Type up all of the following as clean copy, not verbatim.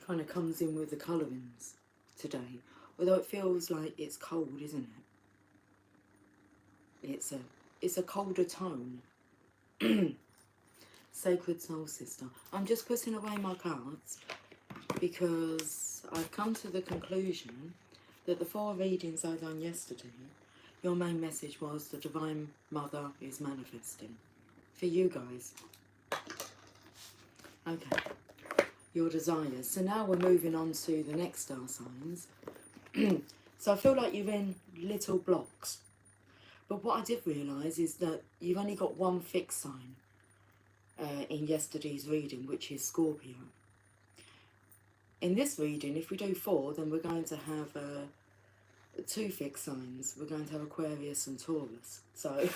kind of comes in with the colourings today. Although it feels like it's cold, isn't it? It's a colder tone. Sacred Soul Sister. I'm just putting away my cards because I've come to the conclusion that the 4 readings I done yesterday, your main message was the Divine Mother is manifesting. For you guys. Okay. Your desires. So now we're moving on to the next star signs. So I feel like you're in little blocks. But what I did realise is that you've only got one fixed sign in yesterday's reading, which is Scorpio. In this reading, if we do 4, then we're going to have 2 fixed signs. We're going to have Aquarius and Taurus. So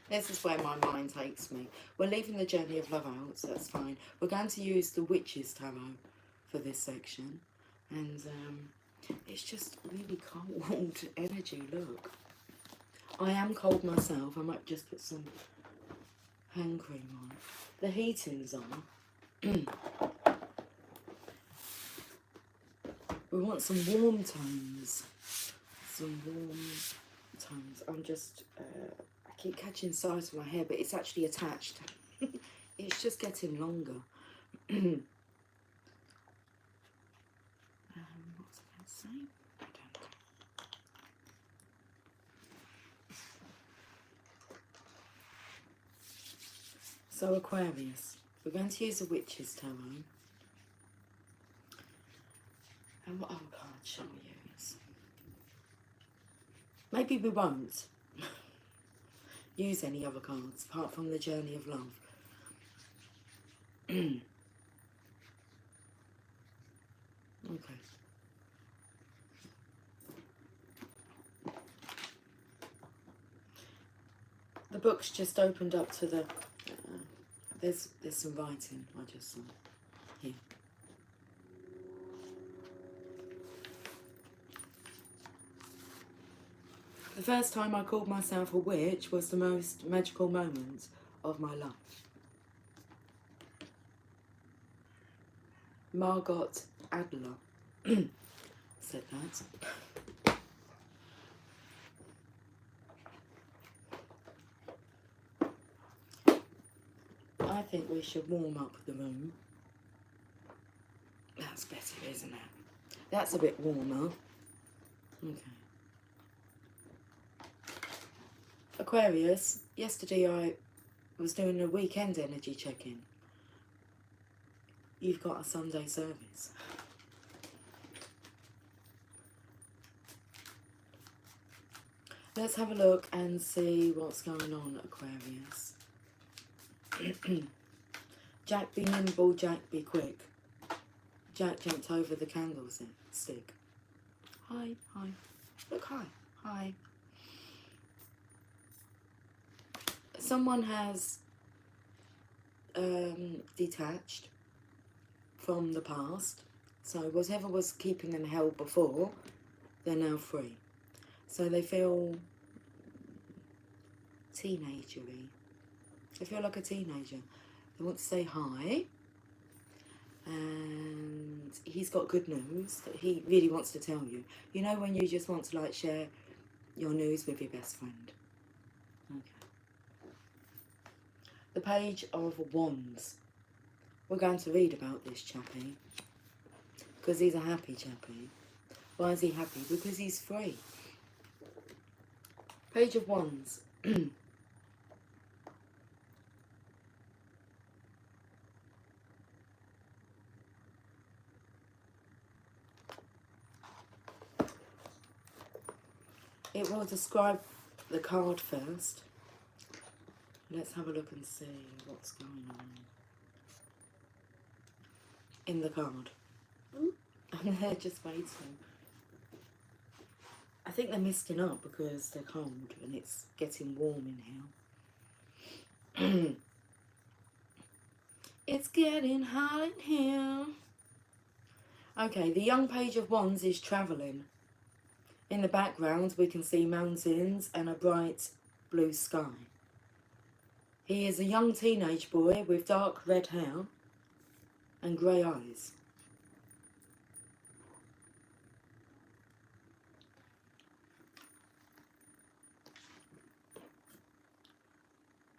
this is where my mind takes me. We're leaving the Journey of Love out, so that's fine. We're going to use the Witch's Tarot for this section. And it's just really cold energy, look. I am cold myself. I might just put some hand cream on. The heating's on. We want some warm tones. Some warm tones. I'm just, I keep catching sight of my hair, but it's actually attached. It's just getting longer. What was I going to say? I don't know. So Aquarius, we're going to use a Witch's Tarot. And what other card shall we use? Maybe we won't use any other cards apart from the Journey of Love. Okay. The book's just opened up to the... there's some writing I just saw here. The first time I called myself a witch was the most magical moment of my life. Margot Adler said that. I think we should warm up the room. That's better, isn't it? That's a bit warmer. Okay. Aquarius, yesterday I was doing a weekend energy check-in. You've got a Sunday service. Let's have a look and see what's going on, Aquarius. Jack be nimble, Jack be quick. Jack jumped over the candlestick. Hi, hi. Look, hi, hi. Someone has detached from the past. So whatever was keeping them held before, they're now free. So they feel teenager-y. They feel like a teenager. They want to say hi. And he's got good news that he really wants to tell you. You know when you just want to like share your news with your best friend. Okay. The Page of Wands. We're going to read about this chappie. Because he's a happy chappie. Why is he happy? Because he's free. Page of Wands. It will describe the card first. Let's have a look and see what's going on in the card. And they're just waiting. I think they're misting up because they're cold and it's getting warm in here. It's getting hot in here. Okay, the young Page of Wands is travelling. In the background we can see mountains and a bright blue sky. He is a young teenage boy with dark red hair and grey eyes.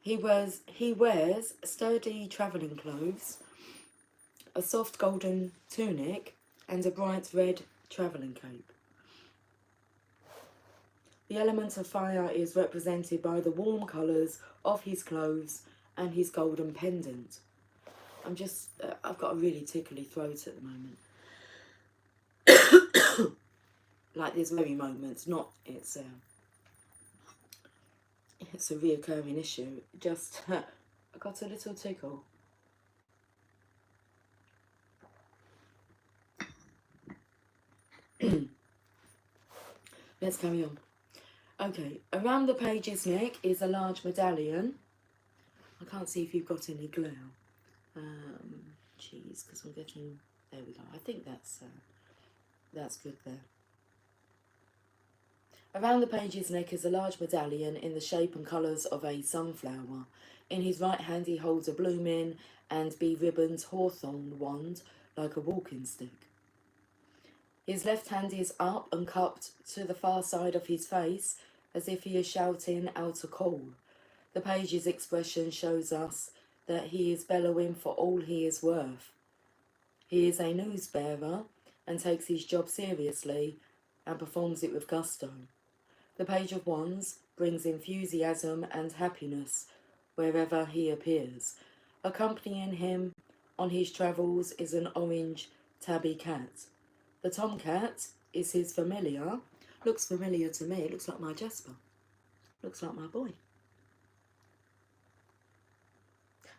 He wears sturdy travelling clothes, a soft golden tunic, and a bright red travelling cape. The element of fire is represented by the warm colours of his clothes and his golden pendant. I've got a really tickly throat at the moment. Like this very moment, it's a reoccurring issue. Just, I got a little tickle. Let's carry on. Okay, around the page's neck is a large medallion. I can't see if you've got any glue. Geez, because I'm getting... There we go. I think that's good there. Around the page's neck is a large medallion in the shape and colours of a sunflower. In his right hand he holds a blooming and be-ribboned hawthorn wand like a walking stick. His left hand is up and cupped to the far side of his face, as if he is shouting out a call. The page's expression shows us that he is bellowing for all he is worth. He is a news bearer and takes his job seriously and performs it with gusto. The Page of Wands brings enthusiasm and happiness wherever he appears. Accompanying him on his travels is an orange tabby cat. The tomcat is his familiar. Looks familiar to me. It looks like my Jasper. Looks like my boy.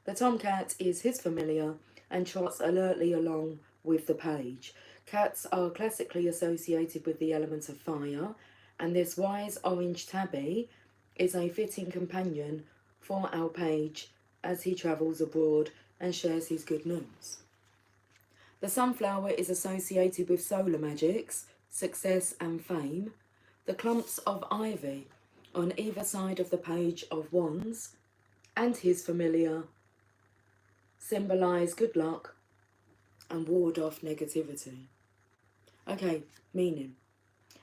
The tomcat is his familiar and trots alertly along with the page. Cats are classically associated with the element of fire, and this wise orange tabby is a fitting companion for our page as he travels abroad and shares his good news. The sunflower is associated with solar magics, success and fame. The clumps of ivy on either side of the Page of Wands and his familiar symbolise good luck and ward off negativity. Okay, meaning.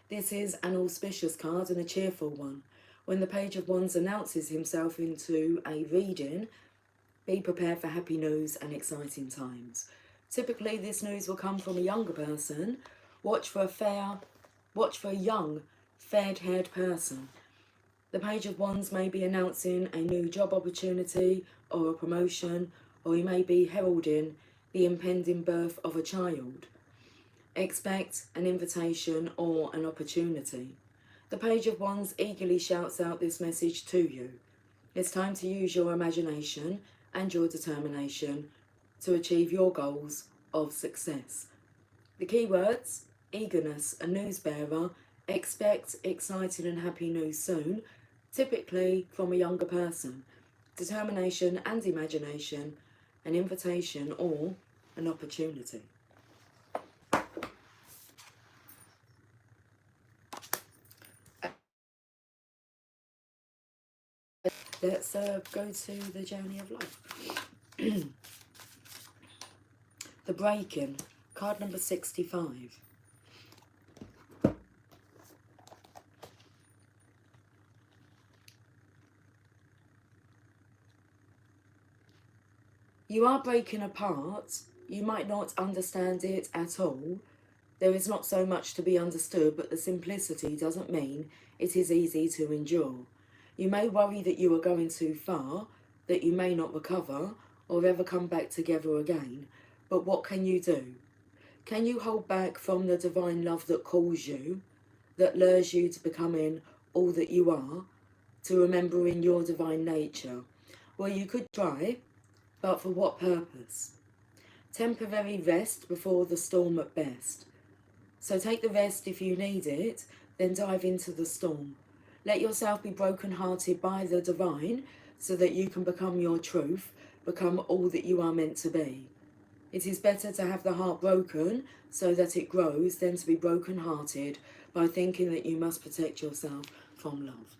This is an auspicious card and a cheerful one. When the Page of Wands announces himself into a reading, be prepared for happy news and exciting times. Typically, this news will come from a younger person. Watch for a young, fair-haired person. The Page of Wands may be announcing a new job opportunity or a promotion, or he may be heralding the impending birth of a child. Expect an invitation or an opportunity. The Page of Wands eagerly shouts out this message to you. It's time to use your imagination and your determination to achieve your goals of success. The keywords: eagerness, a news bearer, expect exciting and happy news soon, typically from a younger person, determination and imagination, an invitation or an opportunity. Let's go to the journey of life. The Break-In, card number 65. You are breaking apart. You might not understand it at all. There is not so much to be understood, but the simplicity doesn't mean it is easy to endure. You may worry that you are going too far, that you may not recover or ever come back together again. But what can you do? Can you hold back from the divine love that calls you, that lures you to becoming all that you are, to remembering your divine nature? Well, you could try, but for what purpose? Temporary rest before the storm at best. So take the rest if you need it, then dive into the storm. Let yourself be broken-hearted by the divine so that you can become your truth, become all that you are meant to be. It is better to have the heart broken so that it grows than to be broken-hearted by thinking that you must protect yourself from love.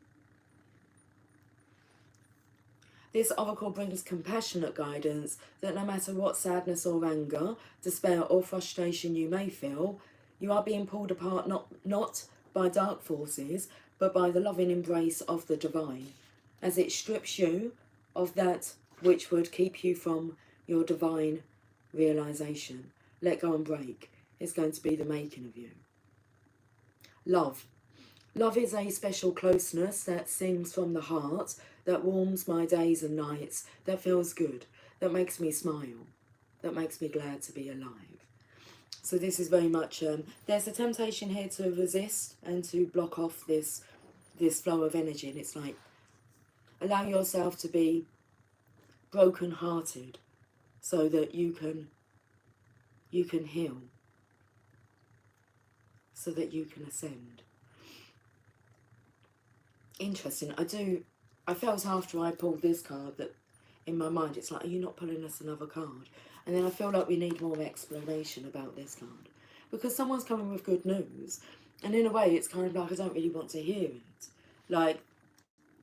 This oracle brings compassionate guidance that no matter what sadness or anger, despair or frustration you may feel, you are being pulled apart not by dark forces, but by the loving embrace of the divine. As it strips you of that which would keep you from your divine realization. Let go and break. It's going to be the making of you. Love. Love is a special closeness that sings from the heart, that warms my days and nights, that feels good, that makes me smile, that makes me glad to be alive. So this is very much, there's a temptation here to resist and to block off this flow of energy. And it's like, allow yourself to be broken-hearted so that you can heal, so that you can ascend. Interesting. I felt after I pulled this card that in my mind it's like, are you not pulling us another card? And then I feel like we need more explanation about this card, because someone's coming with good news, and in a way it's kind of like, I don't really want to hear it. Like,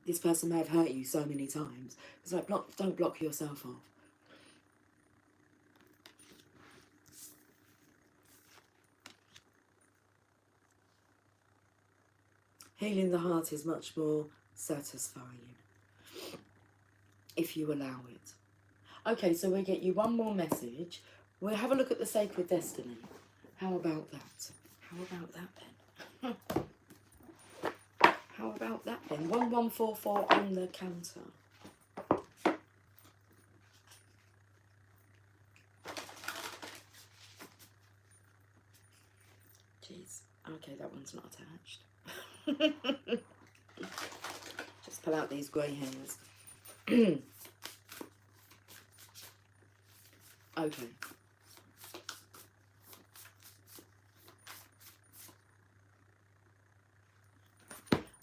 this person may have hurt you so many times. It's like, don't block yourself off. Healing the heart is much more satisfying if you allow it. Okay, so we'll get you one more message. We'll have a look at the Sacred Destiny. How about that? How about that then? How about that then? 1144 on the counter. Jeez. Okay, that one's not attached. Just pull out these grey hairs. Okay.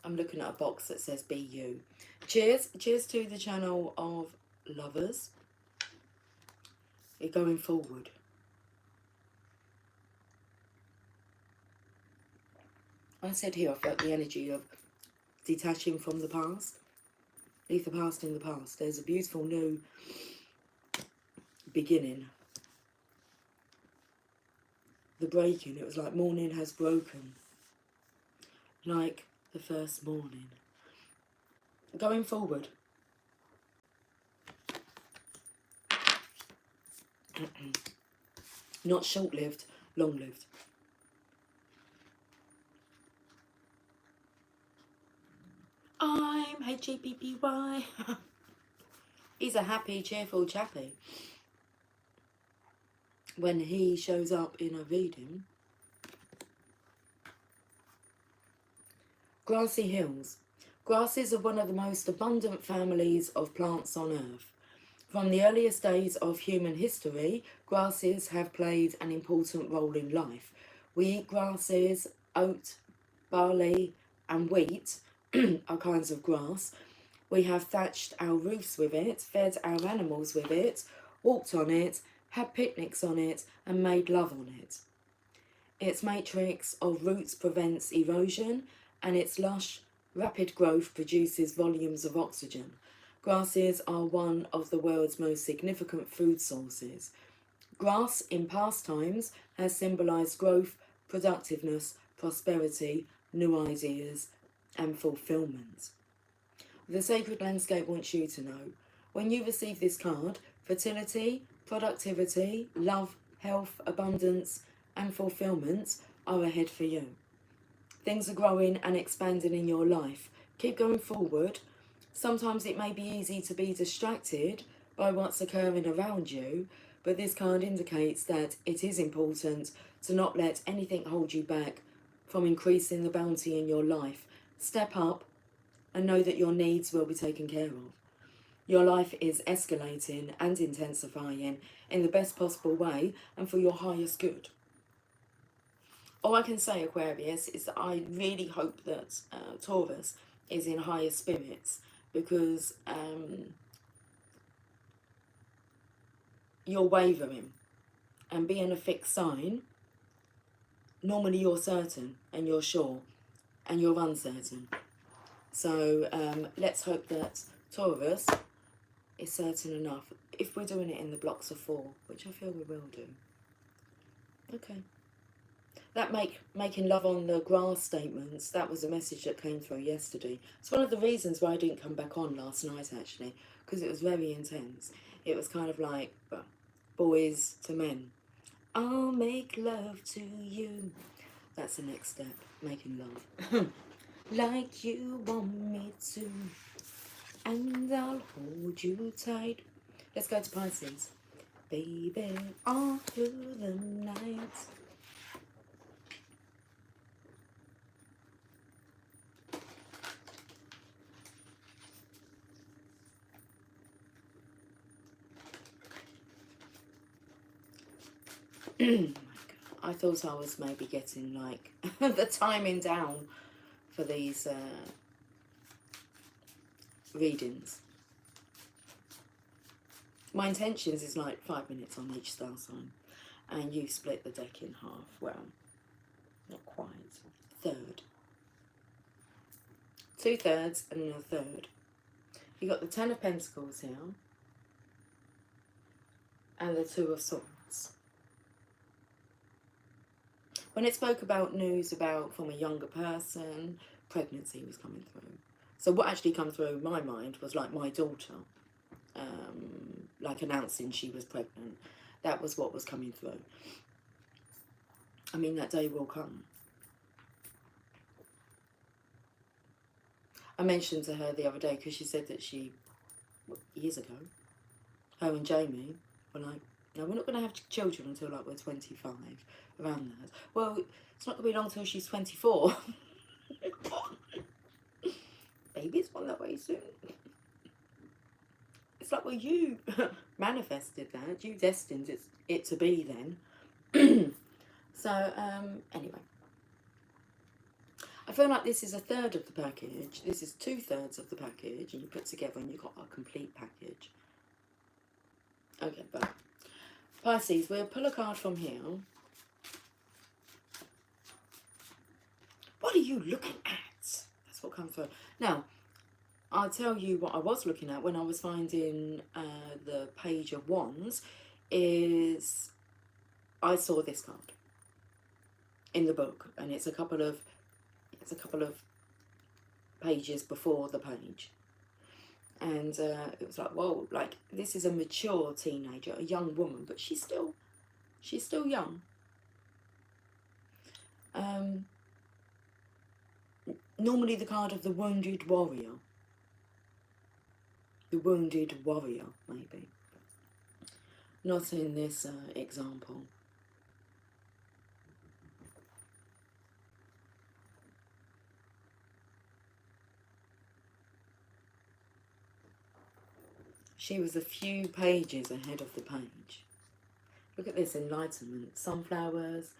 I'm looking at a box that says be you. Cheers. Cheers to the channel of lovers. You're going forward. I said here, I felt the energy of detaching from the past. Leave the past in the past. There's a beautiful new beginning. The breaking, it was like morning has broken. Like the first morning. Going forward. Not short-lived, long-lived. I'm H-E-P-P-Y. He's a happy, cheerful chappy. When he shows up in a reading. Grassy hills. Grasses are one of the most abundant families of plants on Earth. From the earliest days of human history, grasses have played an important role in life. We eat grasses, oat, barley and wheat are kinds of grass. We have thatched our roofs with it, fed our animals with it, walked on it, had picnics on it and made love on it. Its matrix of roots prevents erosion and its lush, rapid growth produces volumes of oxygen. Grasses are one of the world's most significant food sources. Grass in past times has symbolised growth, productiveness, prosperity, new ideas and fulfilment. The Sacred Landscape wants you to know, when you receive this card, fertility, productivity, love, health, abundance and fulfilment are ahead for you. Things are growing and expanding in your life. Keep going forward. Sometimes it may be easy to be distracted by what's occurring around you, but this card indicates that it is important to not let anything hold you back from increasing the bounty in your life. Step up and know that your needs will be taken care of. Your life is escalating and intensifying in the best possible way and for your highest good. All I can say, Aquarius, is that I really hope that Taurus is in higher spirits, because you're wavering, and being a fixed sign, normally you're certain and you're sure and you're uncertain. So let's hope that Taurus is certain enough, if we're doing it in the blocks of 4, which I feel we will do. Okay. That making love on the grass statements, that was a message that came through yesterday. It's one of the reasons why I didn't come back on last night, actually, because it was very intense. It was kind of like, well, boys to men. I'll make love to you. That's the next step, making love. Like you want me to. And I'll hold you tight. Let's go to Pisces. Baby, all through the night. Oh my God. I thought I was maybe getting like the timing down for these readings. My intentions is like 5 minutes on each star sign, and you split the deck in half. Well, not quite. Third. 2/3 and a third. You got the Ten of Pentacles here, and the Two of Swords. When it spoke about news about from a younger person, pregnancy was coming through. So what actually come through my mind was like my daughter, like announcing she was pregnant. That was what was coming through. I mean, that day will come. I mentioned to her the other day, because she said that she, years ago, her and Jamie were like, no, we're not going to have children until like we're 25, around that. Well, it's not going to be long till she's 24. Baby's on that way soon. It's like, well, you manifested that. You destined it to be then. So, anyway. I feel like this is a third of the package. This is 2/3 of the package. And you put together and you've got a complete package. Okay, but Pisces, we'll pull a card from here. What are you looking at? That's what comes through. Now, I'll tell you what I was looking at when I was finding the Page of Wands. Is I saw this card in the book, and it's a couple of pages before the page, and it was like, whoa, like this is a mature teenager, a young woman, but she's still young. Normally the card of the wounded warrior. The wounded warrior, maybe. Not in this example. She was a few pages ahead of the page. Look at this enlightenment. Sunflowers.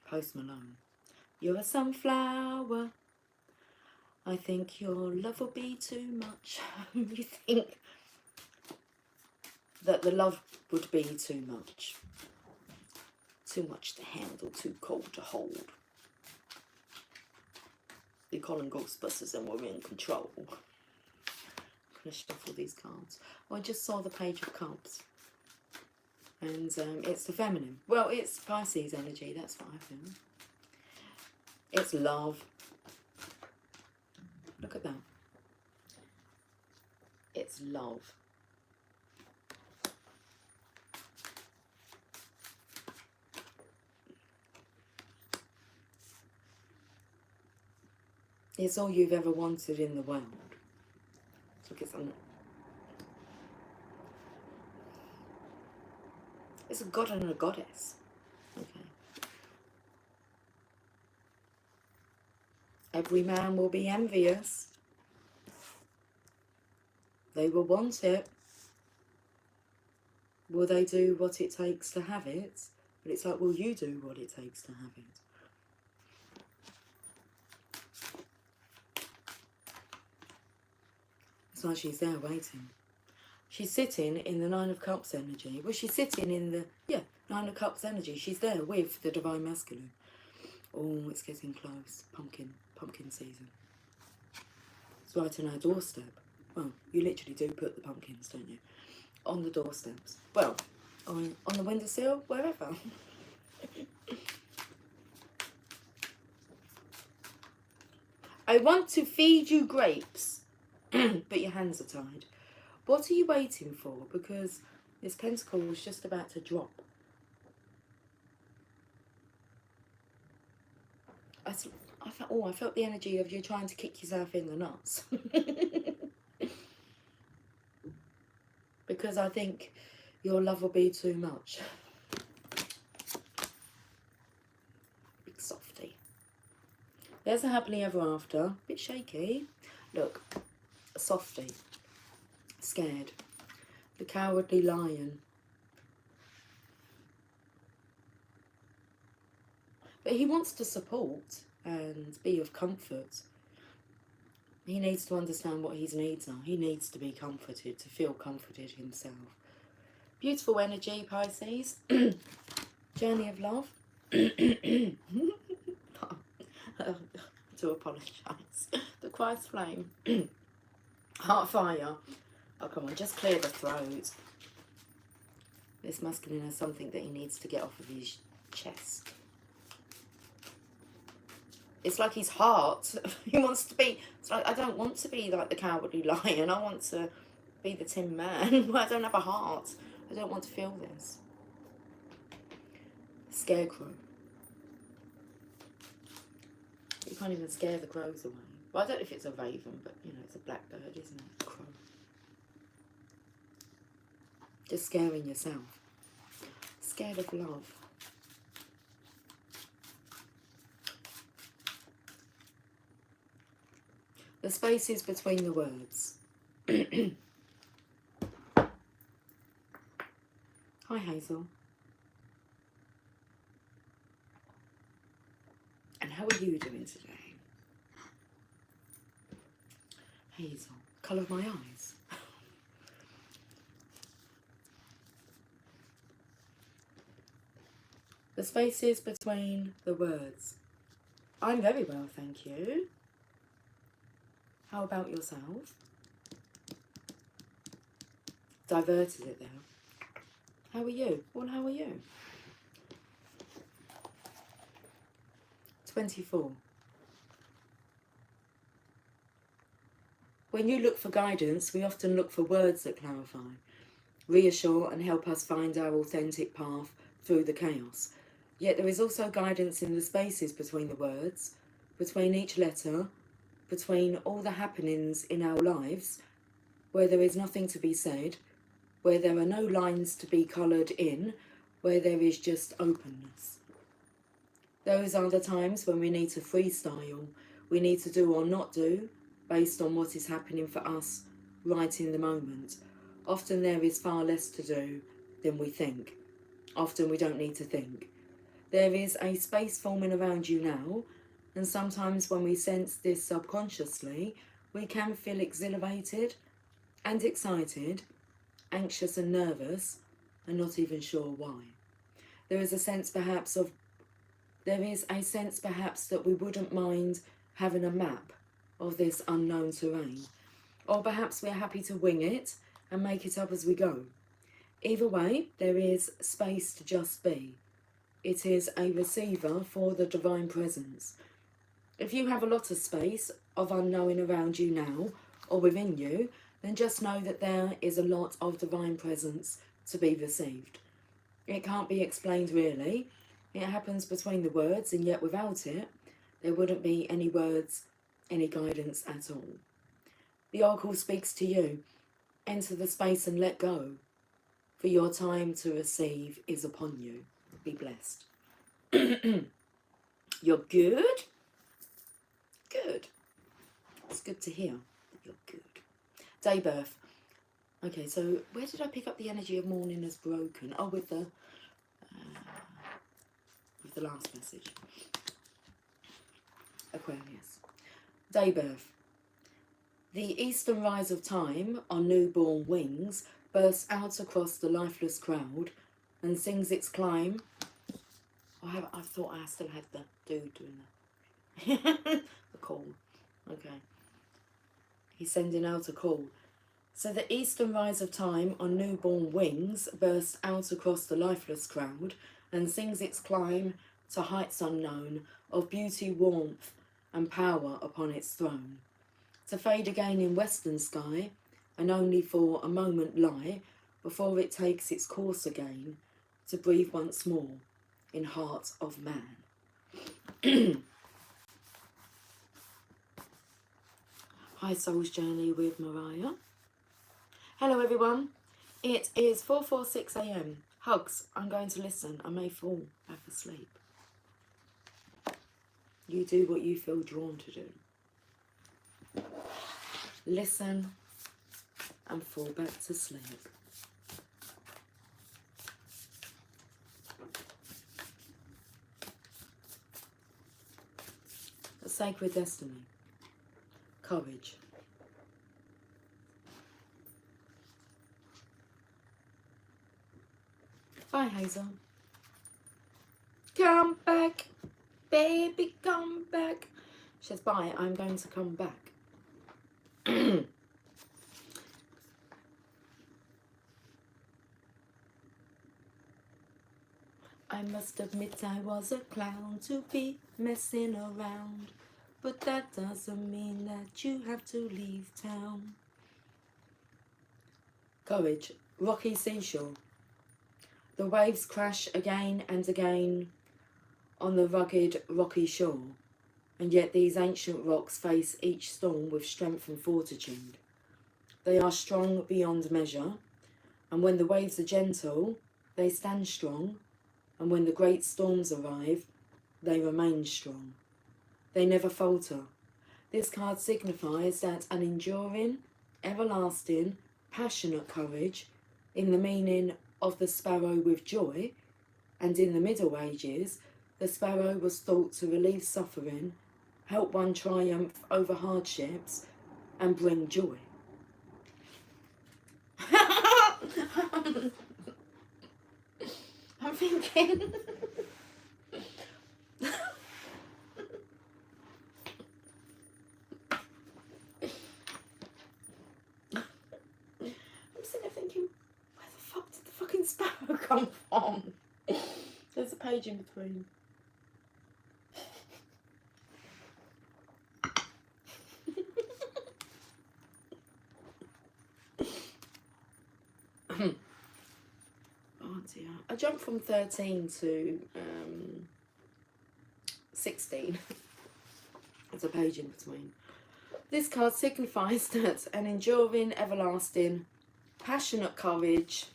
Post Malone. You're a sunflower. I think your love will be too much. You think that the love would be too much. Too much to handle, too cold to hold. They call them Ghostbusters and we're in control. I'm going to shuffle these cards. Oh, I just saw the Page of Cups. And it's the feminine. Well, it's Pisces energy, that's what I feel. It's love. Look at that. It's love. It's all you've ever wanted in the world. Look at something. It's a god and a goddess. Okay. Every man will be envious. They will want it. Will they do what it takes to have it? But it's like, will you do what it takes to have it? It's like she's there waiting. She's sitting in the Nine of Cups energy. Well, she's sitting in the, Nine of Cups energy. She's there with the Divine Masculine. Oh, it's getting close. Pumpkin season. It's right on our doorstep. Well, you literally do put the pumpkins, don't you? on the doorsteps. Well, on the windowsill, wherever. I want to feed you grapes, but your hands are tied. What are you waiting for? Because this pentacle is just about to drop. I felt the energy of you trying to kick yourself in the nuts. Because I think your love will be too much. Big softy. There's a happily ever after. Bit shaky. Look, a softy. Scared. The cowardly lion. But he wants to support and be of comfort. He needs to understand what his needs are. He needs to be comforted, to feel comforted himself. Beautiful energy, Pisces. Journey of love. To apologise. The Christ flame. Heart fire. Oh, come on, just clear the throat. This masculine has something that he needs to get off of his chest. It's like his heart. He wants to be... It's like, I don't want to be like the cowardly lion. I want to be the Tin Man. I don't have a heart. I don't want to feel this. Scarecrow. You can't even scare the crows away. Well, I don't know if it's a raven, but, you know, it's a blackbird, isn't it? Crow. Just scaring yourself. Scared of love. The spaces between the words. Hi, Hazel. And how are you doing today? Hazel. Colour of my eyes. The spaces between the words. I'm very well, thank you. How about yourself? Diverted it there. How are you? Well, how are you? 24. When you look for guidance, we often look for words that clarify, reassure and help us find our authentic path through the chaos. Yet there is also guidance in the spaces between the words, between each letter, between all the happenings in our lives, where there is nothing to be said, where there are no lines to be coloured in, where there is just openness. Those are the times when we need to freestyle, we need to do or not do, based on what is happening for us right in the moment. Often there is far less to do than we think. Often we don't need to think. There is a space forming around you now, and sometimes when we sense this subconsciously, we can feel exhilarated and excited, anxious and nervous, and not even sure why. There is a sense perhaps that we wouldn't mind having a map of this unknown terrain. Or perhaps we're happy to wing it and make it up as we go. Either way, there is space to just be. It is a receiver for the divine presence. If you have a lot of space of unknowing around you now, or within you, then just know that there is a lot of divine presence to be received. It can't be explained really. It happens between the words, and yet without it, there wouldn't be any words, any guidance at all. The oracle speaks to you. Enter the space and let go, for your time to receive is upon you. Be blessed. You're good? Good. It's good to hear that you're good. Day birth. Okay, so where did I pick up the energy of morning as broken? Oh, with the last message. Aquarius. Day birth. The eastern rise of time on newborn wings bursts out across the lifeless crowd and sings its climb. I thought I still had the dude doing the call. Okay. He's sending out a call. So the eastern rise of time on newborn wings bursts out across the lifeless crowd and sings its climb to heights unknown of beauty, warmth and power upon its throne. To fade again in western sky and only for a moment lie before it takes its course again to breathe once more in heart of man. Hi, Soul's Journey with Mariah. Hello everyone, it is 4:46 a.m. Hugs, I'm going to listen. I may fall back asleep. You do what you feel drawn to do. Listen and fall back to sleep. A sacred destiny. Courage. Bye, Hazel. Come back, baby, come back. She says, bye, I'm going to come back. I must admit I was a clown to be messing around, but that doesn't mean that you have to leave town. Courage. Rocky seashore. The waves crash again and again on the rugged, rocky shore, and yet these ancient rocks face each storm with strength and fortitude. They are strong beyond measure, and when the waves are gentle, they stand strong, and when the great storms arrive, they remain strong. They never falter. This card signifies that an enduring, everlasting, passionate courage, in the meaning of the sparrow with joy, and in the Middle Ages, the sparrow was thought to relieve suffering, help one triumph over hardships, and bring joy. I'm thinking... Sparrow come from? There's a page in between. Oh dear. I jumped from 13 to 16. There's a page in between. This card signifies that an enduring, everlasting, passionate courage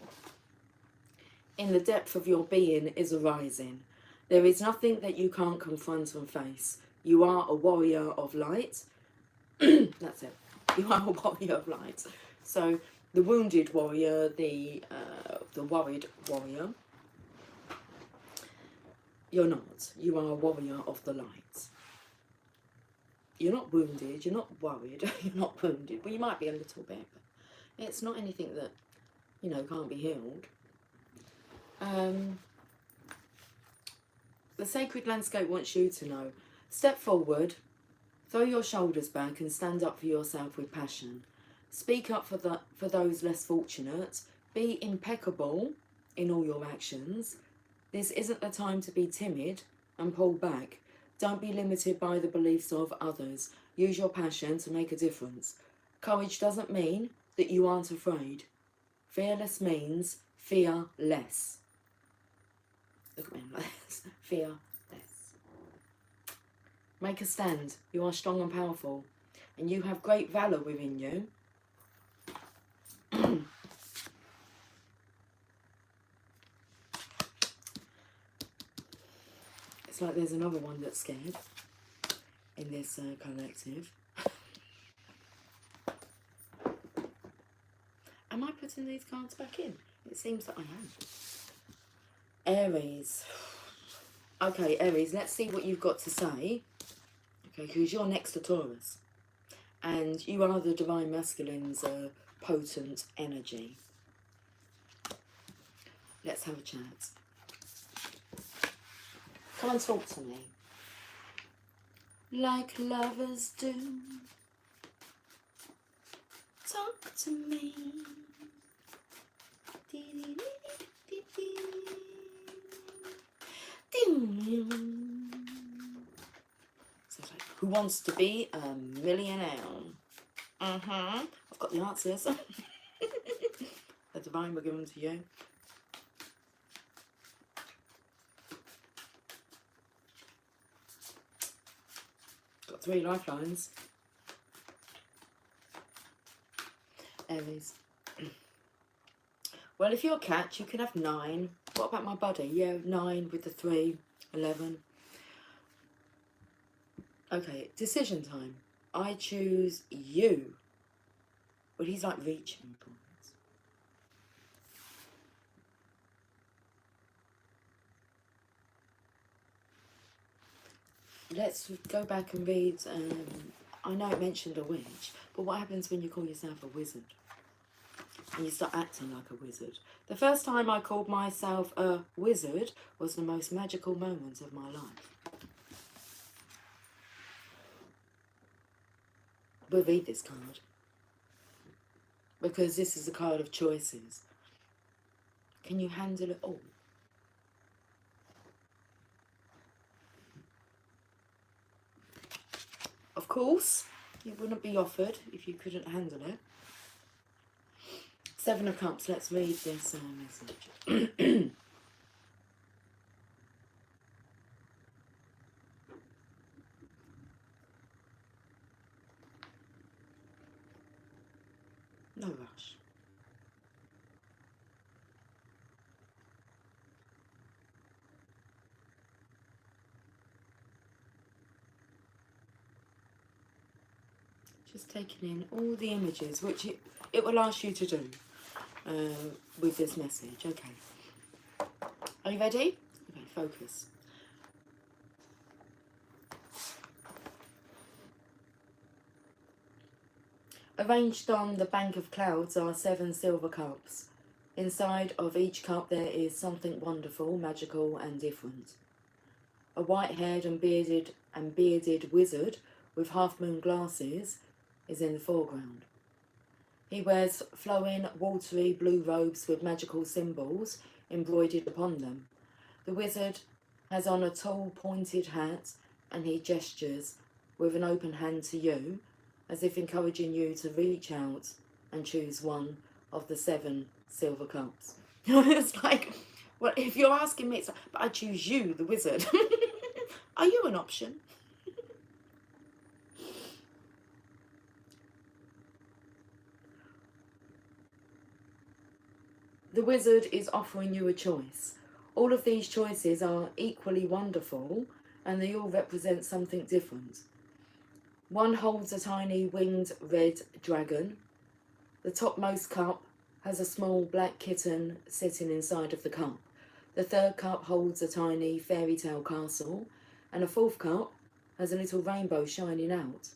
in the depth of your being is arising. There is nothing that you can't confront and face. You are a warrior of light. That's it. You are a warrior of light. So the wounded warrior, the worried warrior, you're not. You are a warrior of the light. You're not wounded. You're not worried. You're not wounded. Well, you might be a little bit, but it's not anything that, you know, can't be healed. The sacred landscape wants you to know. Step forward, throw your shoulders back and stand up for yourself with passion. Speak up for those less fortunate. Be impeccable in all your actions. This isn't the time to be timid and pull back. Don't be limited by the beliefs of others. Use your passion to make a difference. Courage doesn't mean that you aren't afraid. Fearless means fear less. Look at me like this. Fear less. Make a stand. You are strong and powerful, and you have great valour within you. It's like there's another one that's scared in this collective. Am I putting these cards back in? It seems that I am. Aries. Okay, Aries, let's see what you've got to say. Okay, because you're next to Taurus. And you are the Divine Masculine's potent energy. Let's have a chat. Come and talk to me. Like lovers do. talk to me. So it's like, who wants to be a millionaire? I've got the answers. The divine will give them to you. Got 3 lifelines. Aries. Well, if you're a catch, you can have 9. What about my buddy? Yeah, 9 with the 3, 11. Okay, decision time. I choose you. Well, he's like reaching points. Let's go back and read. I know it mentioned a witch, but what happens when you call yourself a wizard? And you start acting like a wizard. The first time I called myself a wizard was the most magical moment of my life. We'll read this card, because this is a card of choices. Can you handle it all? Of course, it wouldn't be offered if you couldn't handle it. 7 of Cups, let's read this message. No rush. Just taking in all the images, which it will ask you to do with this message. Okay. Are you ready? Okay, focus. Arranged on the bank of clouds are 7 silver cups. Inside of each cup there is something wonderful, magical and different. A white-haired and bearded wizard with half-moon glasses is in the foreground. He wears flowing, watery blue robes with magical symbols embroidered upon them. The wizard has on a tall, pointed hat, and he gestures with an open hand to you, as if encouraging you to reach out and choose one of the 7 silver cups. It's like, well, if you're asking me, it's like, but I choose you, the wizard. Are you an option? The wizard is offering you a choice. All of these choices are equally wonderful, and they all represent something different. One holds a tiny winged red dragon. The topmost cup has a small black kitten sitting inside of the cup. The 3rd cup holds a tiny fairy tale castle, and a 4th cup has a little rainbow shining out.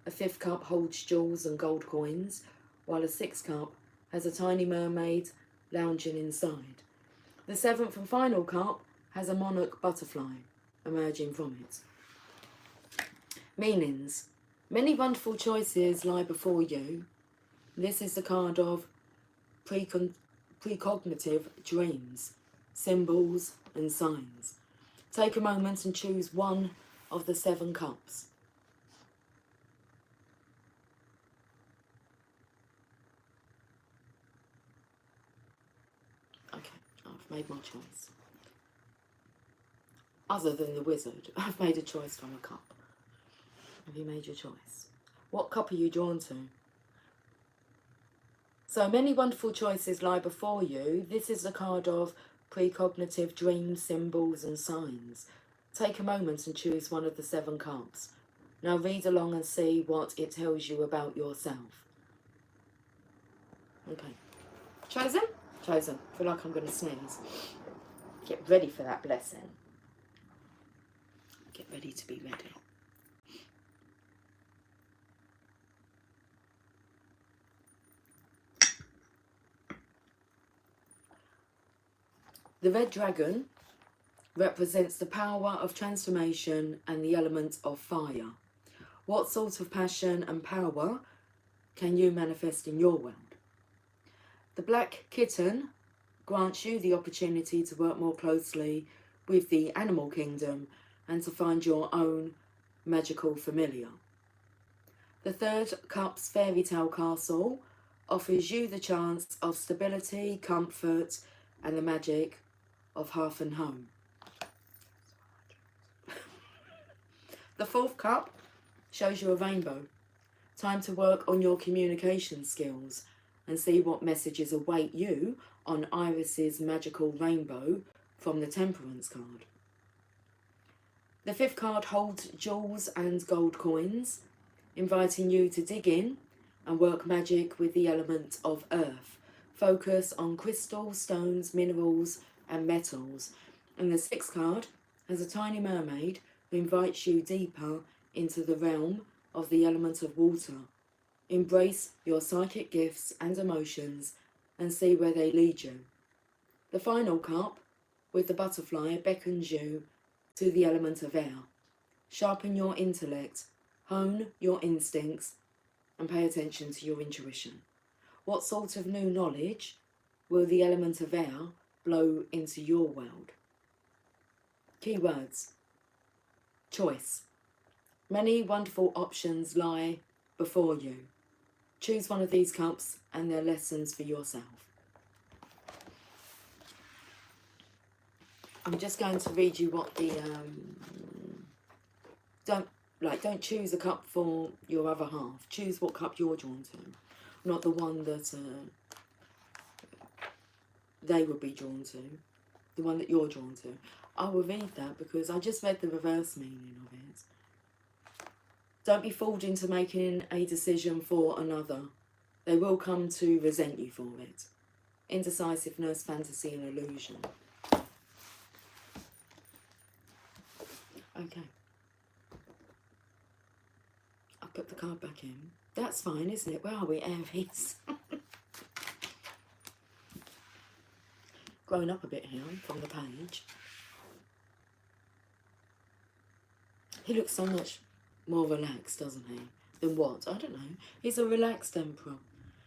A 5th cup holds jewels and gold coins, while a 6th cup has a tiny mermaid lounging inside. The 7th and final cup has a monarch butterfly emerging from it. Meanings. Many wonderful choices lie before you. This is the card of precognitive dreams, symbols and signs. Take a moment and choose one of the 7 cups. Okay, I've made my choice. Other than the wizard, I've made a choice from a cup. Have you made your choice? What cup are you drawn to? So many wonderful choices lie before you. This is the card of precognitive dreams, symbols and signs. Take a moment and choose one of the 7 cups. Now read along and see what it tells you about yourself. Okay. Chosen? Chosen. I feel like I'm going to sneeze. Get ready for that blessing. Get ready to be ready. The red dragon represents the power of transformation and the element of fire. What sort of passion and power can you manifest in your world? The Black Kitten grants you the opportunity to work more closely with the animal kingdom and to find your own magical familiar. The Third Cup's Fairy Tale Castle offers you the chance of stability, comfort, and the magic of hearth and home. The Fourth Cup shows you a rainbow. Time to work on your communication skills and see what messages await you on Iris's magical rainbow from the Temperance card. The fifth card holds jewels and gold coins, inviting you to dig in and work magic with the element of earth. Focus on crystals, stones, minerals and metals. And the sixth card has a tiny mermaid who invites you deeper into the realm of the element of water. Embrace your psychic gifts and emotions and see where they lead you. The final cup with the butterfly beckons you to the element of air. Sharpen your intellect, hone your instincts and pay attention to your intuition. What sort of new knowledge will the element of air blow into your world? Keywords: choice. Many wonderful options lie before you. Choose one of these cups and their lessons for yourself. I'm just going to read you what the don't choose a cup for your other half. Choose what cup you're drawn to, not the one that they would be drawn to, the one that you're drawn to. I will read that because I just read the reverse meaning of it. Don't be fooled into making a decision for another. They will come to resent you for it. Indecisiveness, fantasy and illusion. Okay. I'll put the card back in. That's fine, isn't it? Where are we, Aries? Grown up a bit here from the page. He looks so much more relaxed, doesn't he? Than what? I don't know. He's a relaxed emperor.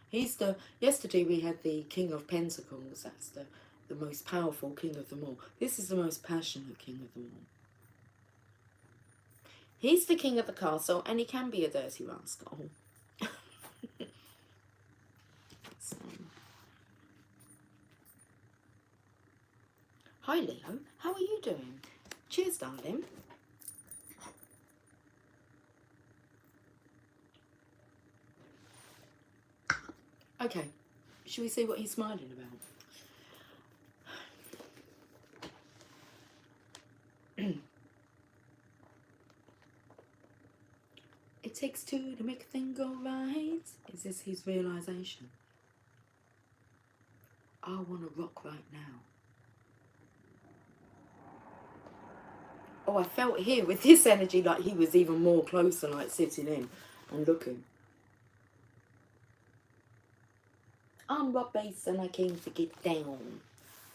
He's the... Yesterday we had the King of Pentacles. That's the most powerful king of them all. This is the most passionate king of them all. He's the king of the castle and he can be a dirty rascal. So. Hi Leo, how are you doing? Cheers, darling. Okay, shall we see what he's smiling about? It takes two to make a thing go right. Is this his realisation? I want to rock right now. Oh, I felt here with this energy like he was even more closer, like sitting in and looking. I'm Rob Bass and I came to get down.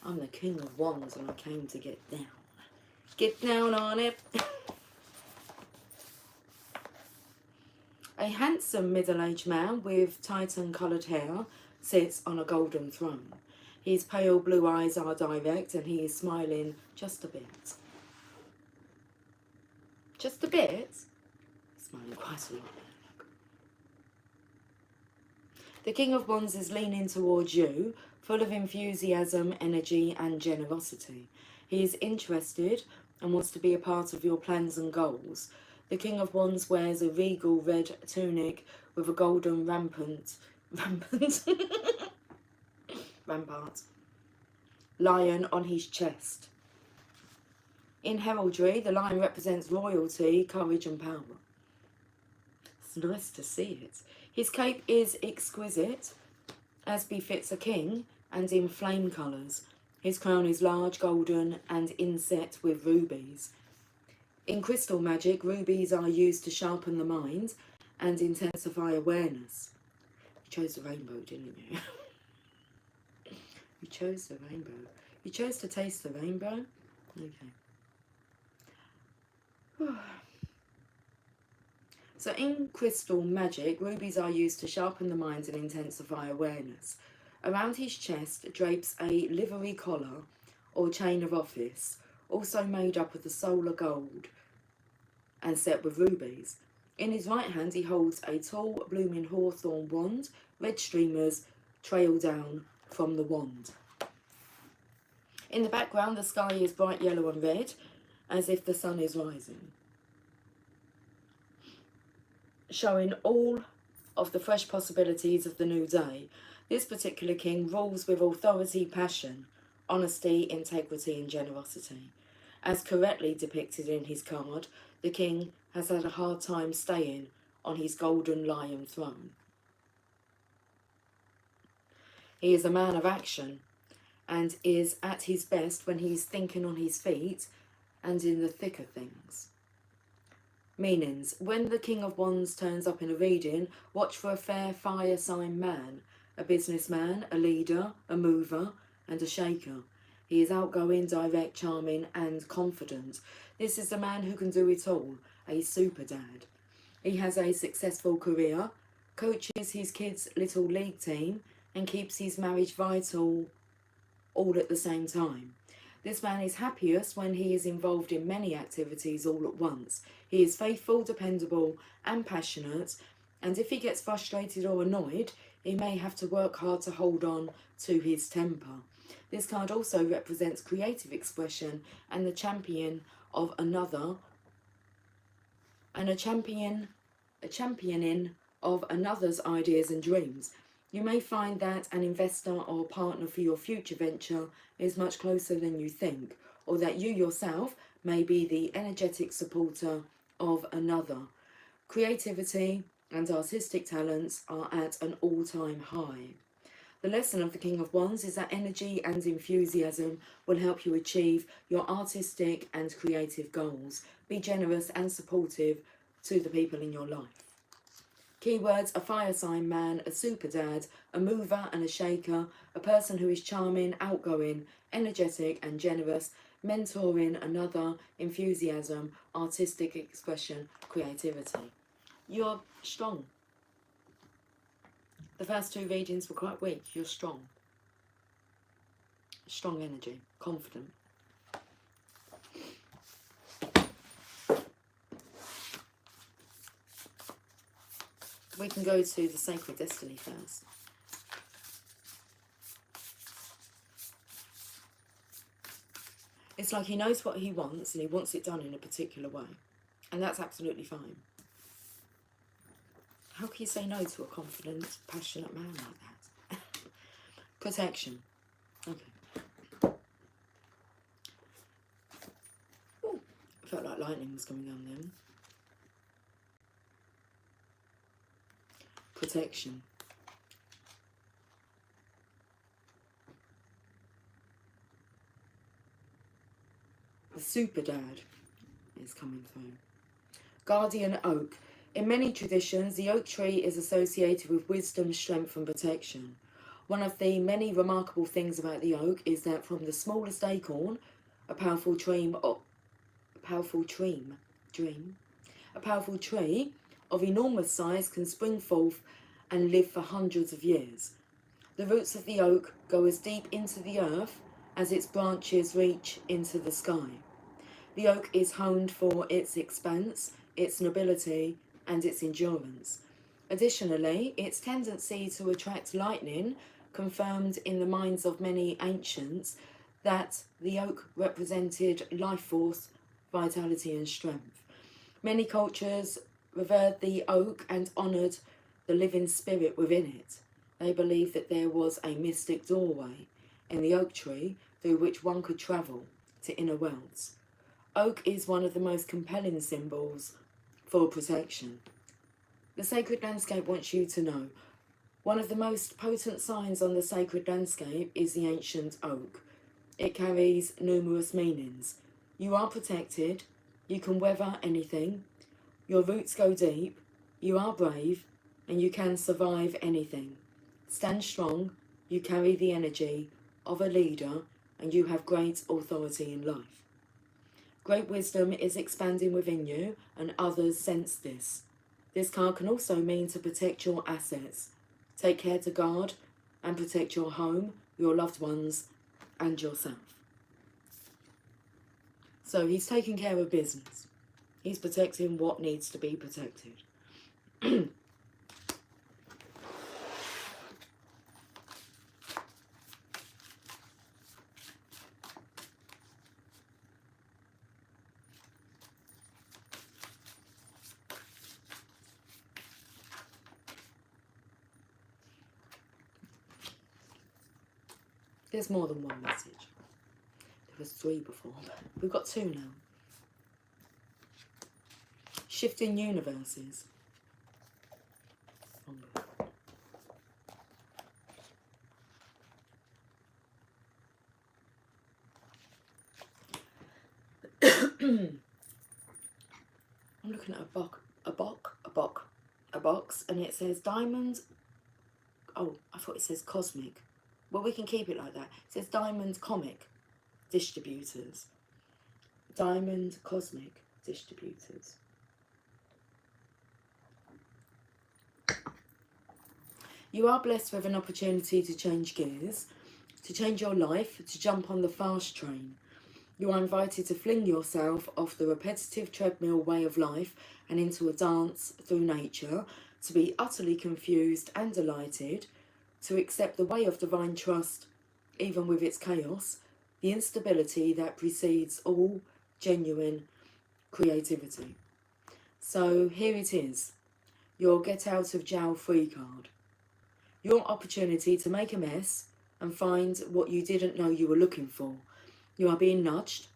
I'm the King of Wands and I came to get down. Get down on it. A handsome middle-aged man with Titan-coloured hair sits on a golden throne. His pale blue eyes are direct and he is smiling just a bit. Just a bit? Smiling quite a lot. The King of Wands is leaning towards you, full of enthusiasm, energy and generosity. He is interested and wants to be a part of your plans and goals. The King of Wands wears a regal red tunic with a golden rampart lion on his chest. In heraldry, the lion represents royalty, courage and power. It's nice to see it. His cape is exquisite, as befits a king, and in flame colours. His crown is large, golden, and inset with rubies. In crystal magic, rubies are used to sharpen the mind and intensify awareness. You chose the rainbow, didn't you? You chose the rainbow. You chose to taste the rainbow? Okay. So in crystal magic, rubies are used to sharpen the mind and intensify awareness. Around his chest drapes a livery collar or chain of office, also made up of the solar gold and set with rubies. In his right hand he holds a tall blooming hawthorn wand. Red streamers trail down from the wand. In the background the sky is bright yellow and red, as if the sun is rising, showing all of the fresh possibilities of the new day. This particular king rules with authority, passion, honesty, integrity and generosity. As correctly depicted in his card, the king has had a hard time staying on his golden lion throne. He is a man of action and is at his best when he's thinking on his feet and in the thick of things. Meanings. When the King of Wands turns up in a reading, watch for a fair fire sign man, a businessman, a leader, a mover and a shaker. He is outgoing, direct, charming and confident. This is the man who can do it all, a super dad. He has a successful career, coaches his kids' little league team and keeps his marriage vital all at the same time. This man is happiest when he is involved in many activities all at once. He is faithful, dependable and passionate, and if he gets frustrated or annoyed, he may have to work hard to hold on to his temper. This card also represents creative expression and the champion of another, and a championing of another's ideas and dreams. You may find that an investor or partner for your future venture is much closer than you think, or that you yourself may be the energetic supporter of another. Creativity and artistic talents are at an all-time high. The lesson of the King of Wands is that energy and enthusiasm will help you achieve your artistic and creative goals. Be generous and supportive to the people in your life. Keywords: a fire sign man, a super dad, a mover and a shaker, a person who is charming, outgoing, energetic and generous, mentoring another, enthusiasm, artistic expression, creativity. You're strong. The first two readings were quite weak. You're strong. Strong energy, confident. We can go to the Sacred Destiny first. It's like he knows what he wants and he wants it done in a particular way. And that's absolutely fine. How can you say no to a confident, passionate man like that? Protection. Okay. Ooh, felt like lightning was coming down then. Protection. The super dad is coming through. Guardian oak. In many traditions, the oak tree is associated with wisdom, strength and protection. One of the many remarkable things about the oak is that from the smallest acorn, a powerful tree of enormous size can spring forth and live for hundreds of years. The roots of the oak go as deep into the earth as its branches reach into the sky. The oak is honed for its expanse, its nobility and its endurance. Additionally, its tendency to attract lightning confirmed in the minds of many ancients that the oak represented life force, vitality and strength. Many cultures revered the oak and honoured the living spirit within it. They believed that there was a mystic doorway in the oak tree through which one could travel to inner worlds. Oak is one of the most compelling symbols for protection. The sacred landscape wants you to know, one of the most potent signs on the sacred landscape is the ancient oak. It carries numerous meanings. You are protected, you can weather anything, your roots go deep, you are brave, and you can survive anything. Stand strong, you carry the energy of a leader, and you have great authority in life. Great wisdom is expanding within you, and others sense this. This card can also mean to protect your assets. Take care to guard and protect your home, your loved ones, and yourself. So he's taking care of business. He's protecting what needs to be protected. There's more than one message. There was 3 before, but we've got 2 now. Shifting universes. I'm looking at a box, and it says diamond. Oh, I thought it says cosmic. Well, we can keep it like that. It says diamond comic distributors. Diamond cosmic distributors. You are blessed with an opportunity to change gears, to change your life, to jump on the fast train. You are invited to fling yourself off the repetitive treadmill way of life and into a dance through nature, to be utterly confused and delighted, to accept the way of divine trust, even with its chaos, the instability that precedes all genuine creativity. So here it is, your get out of jail free card. Your opportunity to make a mess and find what you didn't know you were looking for. You are being nudged.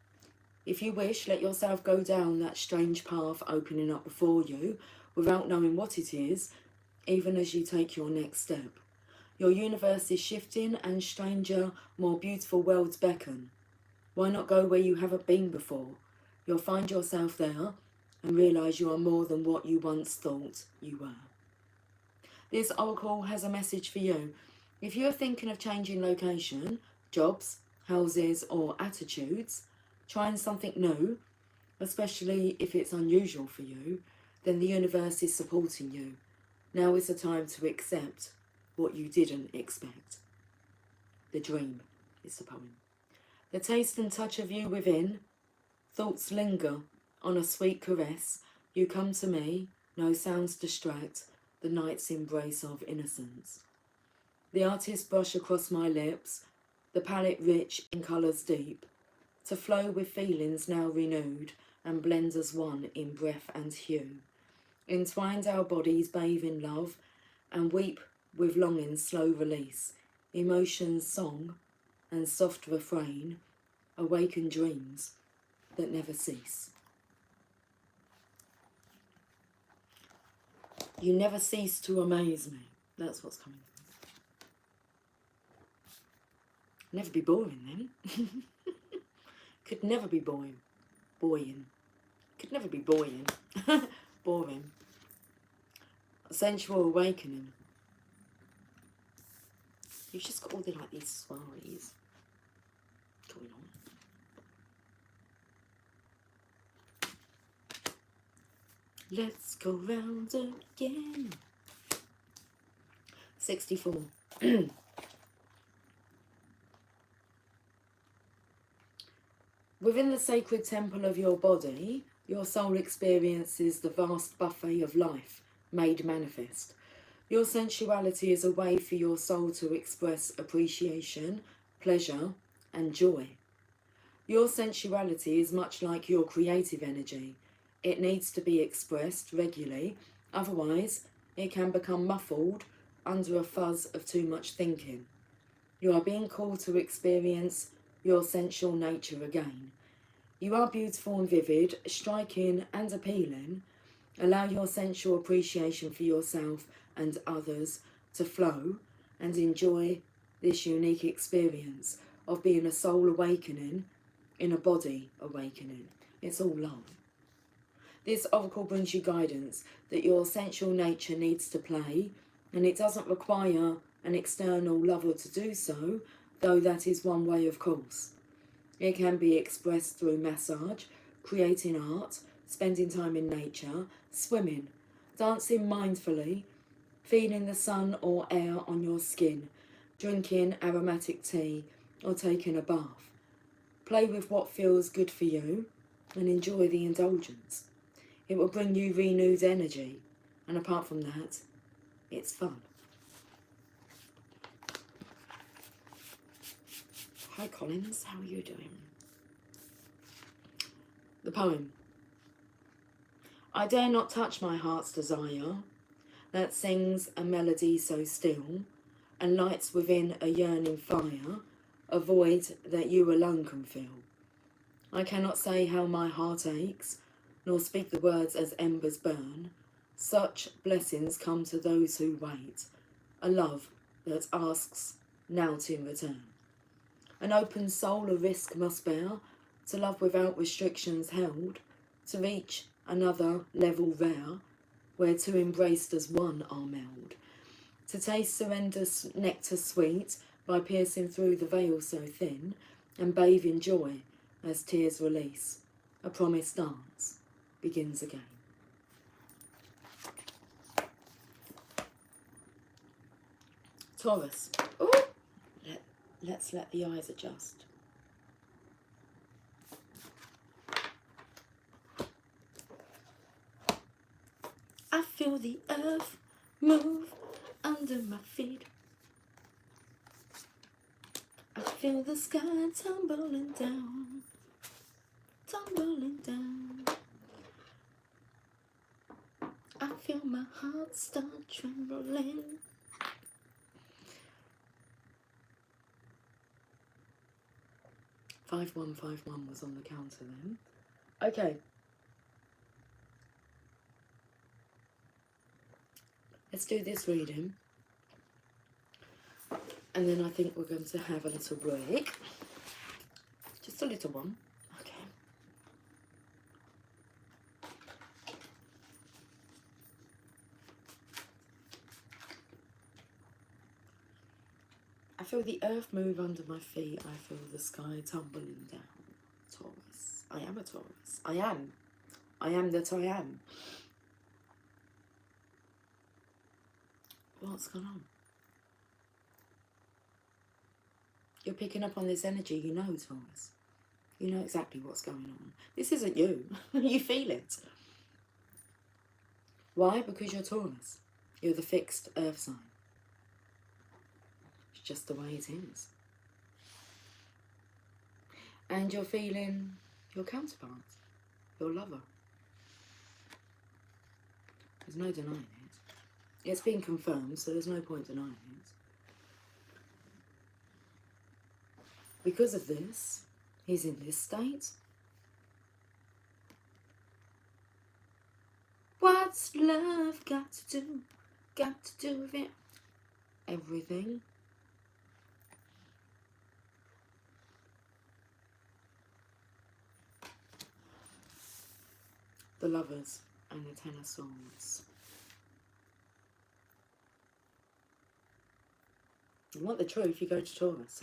If you wish, let yourself go down that strange path opening up before you without knowing what it is, even as you take your next step. Your universe is shifting and stranger, more beautiful worlds beckon. Why not go where you haven't been before? You'll find yourself there and realise you are more than what you once thought you were. This oracle has a message for you. If you are thinking of changing location, jobs, houses or attitudes, trying something new, especially if it's unusual for you, then the universe is supporting you. Now is the time to accept what you didn't expect. The dream is the poem. The taste and touch of you within, thoughts linger on a sweet caress. You come to me, no sounds distract the night's embrace of innocence. The artist brush across my lips, the palette rich in colours deep, to flow with feelings now renewed and blend as one in breath and hue. Entwined our bodies bathe in love and weep with longing's slow release. Emotion's song and soft refrain awaken dreams that never cease. You never cease to amaze me. That's what's coming. Never be boring then. Could never be boring. Could never be boring. Boring. A sensual awakening. You've just got all the like these swirlies going on. Let's go round again. 64. Within the sacred temple of your body, your soul experiences the vast buffet of life made manifest. Your sensuality is a way for your soul to express appreciation, pleasure, and joy. Your sensuality is much like your creative energy. It needs to be expressed regularly, otherwise it can become muffled under a fuzz of too much thinking. You are being called to experience your sensual nature again. You are beautiful and vivid, striking and appealing. Allow your sensual appreciation for yourself and others to flow and enjoy this unique experience of being a soul awakening in a body awakening. It's all love. This oracle brings you guidance that your sensual nature needs to play, and it doesn't require an external lover to do so, though that is one way of course. It can be expressed through massage, creating art, spending time in nature, swimming, dancing mindfully, feeling the sun or air on your skin, drinking aromatic tea or taking a bath. Play with what feels good for you and enjoy the indulgence. It will bring you renewed energy, and apart from that, it's fun. Hi Collins, how are you doing? The poem. I dare not touch my heart's desire, that sings a melody so still, and lights within a yearning fire, a void that you alone can fill. I cannot say how my heart aches, nor speak the words as embers burn. Such blessings come to those who wait, a love that asks now to return. An open soul a risk must bear, to love without restrictions held, to reach another level rare, where two embraced as one are meld. To taste surrender's nectar sweet, by piercing through the veil so thin, and bathe in joy as tears release. A promised dance begins again. Taurus. Ooh. Let's let the eyes adjust. I feel the earth move under my feet. I feel the sky tumbling down, tumbling down. I feel my heart start trembling. Five one was on the counter then. Okay. Let's do this reading. And then I think we're going to have a little break. Just a little one. Okay. I feel the earth move under my feet. I feel the sky tumbling down. Taurus. I am a Taurus. I am. I am that I am. What's going on? You're picking up on this energy, you know, Taurus. You know exactly what's going on. This isn't you. You feel it. Why? Because you're Taurus. You're the fixed earth sign. It's just the way it is. And you're feeling your counterpart, your lover. There's no denying it. It's been confirmed, so there's no point denying it. Because of this, he's in this state. What's love got to do? Got to do with it? Everything. The Lovers and the Ten of Swords. You want the truth, you go to Taurus.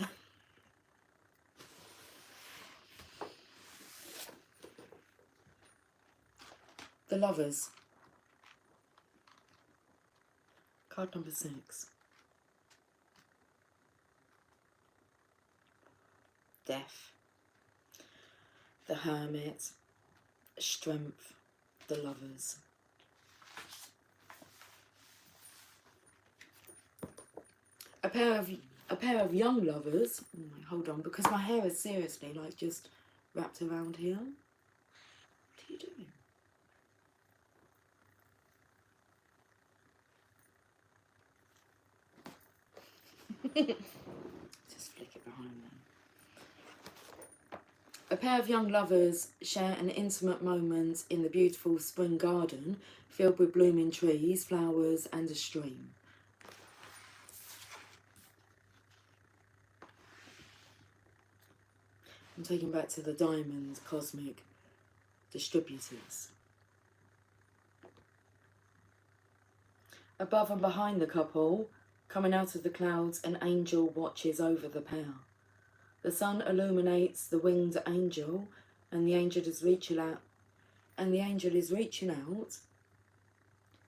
The Lovers. Card number 6. Death. The Hermit. Strength. The Lovers. A pair of young lovers. Hold on, because my hair is seriously like just wrapped around here. What are you doing? Just flick it behind them. A pair of young lovers share an intimate moment in the beautiful spring garden filled with blooming trees, flowers and a stream. I'm taking back to the diamond cosmic distributors. Above and behind the couple, coming out of the clouds, an angel watches over the pair. The sun illuminates the winged angel, and the angel is reaching out.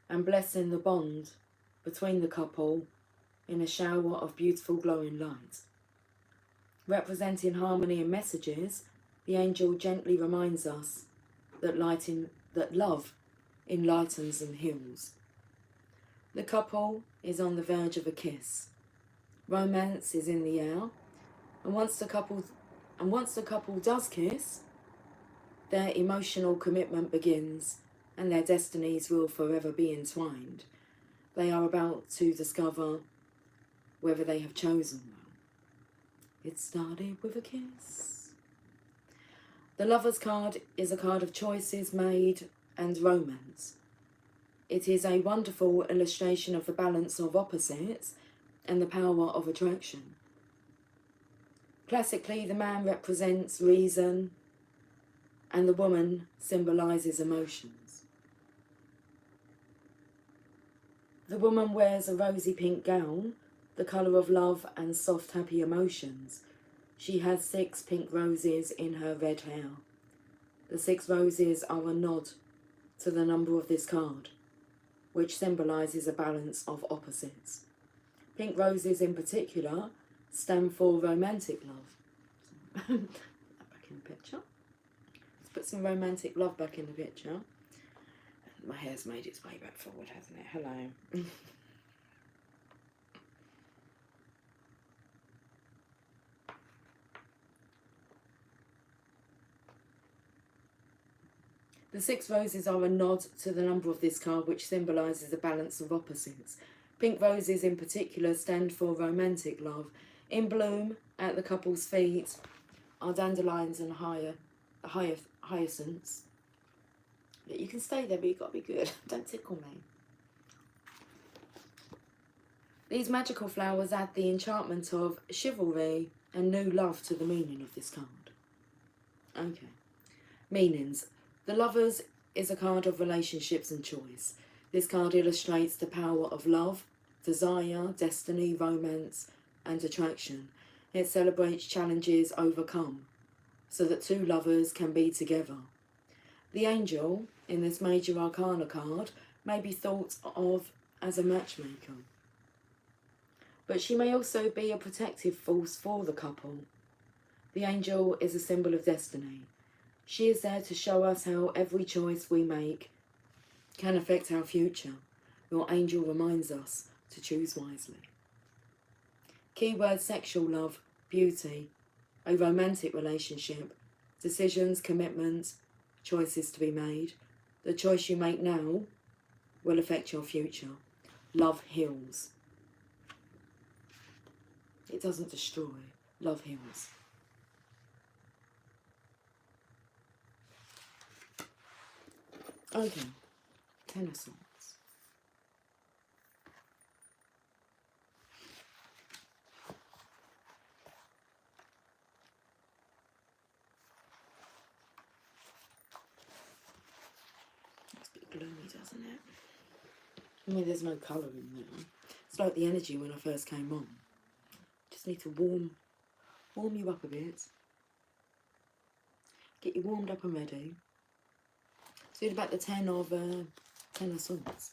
and blessing the bond between the couple in a shower of beautiful glowing light. Representing harmony and messages, the angel gently reminds us that love enlightens and heals. The couple is on the verge of a kiss. Romance is in the air, and once the couple does kiss, their emotional commitment begins, and their destinies will forever be entwined. They are about to discover whether they have chosen well. It started with a kiss. The Lover's card is a card of choices made and romance. It is a wonderful illustration of the balance of opposites and the power of attraction. Classically, the man represents reason and the woman symbolises emotions. The woman wears a rosy pink gown, the colour of love and soft, happy emotions. She has 6 pink roses in her red hair. The 6 roses are a nod to the number of this card, which symbolises a balance of opposites. Pink roses in particular stand for romantic love. Back in the picture. Let's put some romantic love back in the picture. My hair's made its way back forward, hasn't it? Hello. The 6 roses are a nod to the number of this card, which symbolises a balance of opposites. Pink roses in particular stand for romantic love. In bloom at the couple's feet are dandelions and hyacinths. You can stay there, but you've got to be good. Don't tickle me. These magical flowers add the enchantment of chivalry and new love to the meaning of this card. Okay. Meanings. The Lovers is a card of relationships and choice. This card illustrates the power of love, desire, destiny, romance, and attraction. It celebrates challenges overcome, so that 2 lovers can be together. The angel, in this major arcana card, may be thought of as a matchmaker. But she may also be a protective force for the couple. The angel is a symbol of destiny. She is there to show us how every choice we make can affect our future. Your angel reminds us to choose wisely. Keyword: sexual love, beauty, a romantic relationship, decisions, commitments, choices to be made. The choice you make now will affect your future. Love heals. It doesn't destroy. Love heals. Okay, 10 of Swords. It's a bit gloomy, doesn't it? I mean, there's no colour in there. It's like the energy when I first came on. Just need to warm you up a bit. Get you warmed up and ready. So about the 10 of Swords.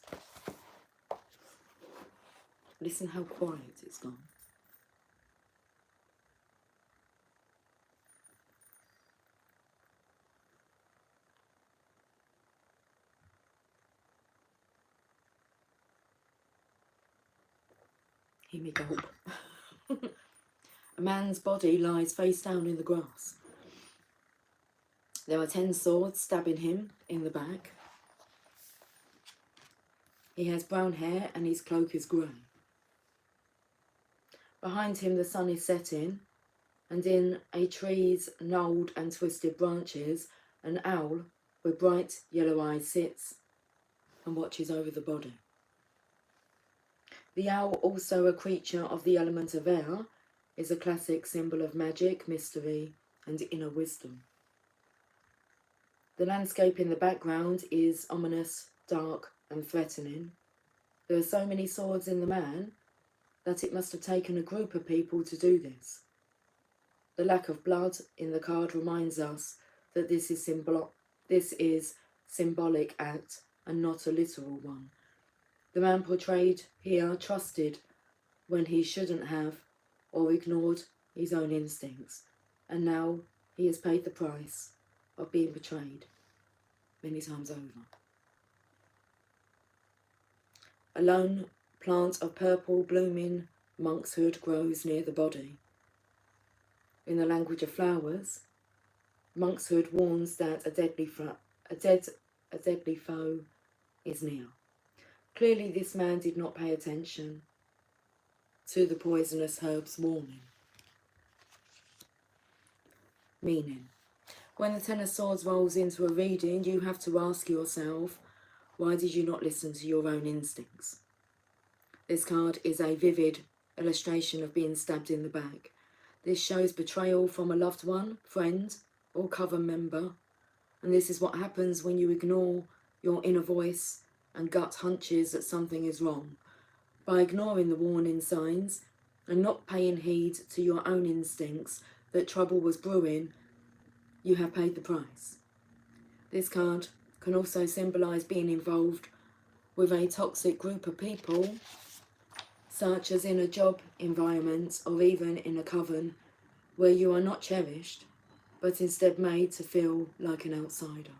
Listen how quiet it's gone. Hear me gulp. A man's body lies face down in the grass. There are 10 swords stabbing him in the back. He has brown hair and his cloak is grey. Behind him the sun is setting, and in a tree's gnarled and twisted branches, an owl with bright yellow eyes sits and watches over the body. The owl, also a creature of the element of air, is a classic symbol of magic, mystery, and inner wisdom. The landscape in the background is ominous, dark, and threatening. There are so many swords in the man that it must have taken a group of people to do this. The lack of blood in the card reminds us that this is symbolic act and not a literal one. The man portrayed here trusted when he shouldn't have, or ignored his own instincts, and now he has paid the price of being betrayed many times over. A lone plant of purple blooming monkshood grows near the body. In the language of flowers, monkshood warns that a deadly foe is near. Clearly this man did not pay attention to the poisonous herb's warning. Meaning, when the Ten of Swords rolls into a reading, you have to ask yourself, why did you not listen to your own instincts? This card is a vivid illustration of being stabbed in the back. This shows betrayal from a loved one, friend, or coven member. And this is what happens when you ignore your inner voice and gut hunches that something is wrong. By ignoring the warning signs and not paying heed to your own instincts that trouble was brewing, you have paid the price. This card can also symbolise being involved with a toxic group of people, such as in a job environment or even in a coven where you are not cherished, but instead made to feel like an outsider.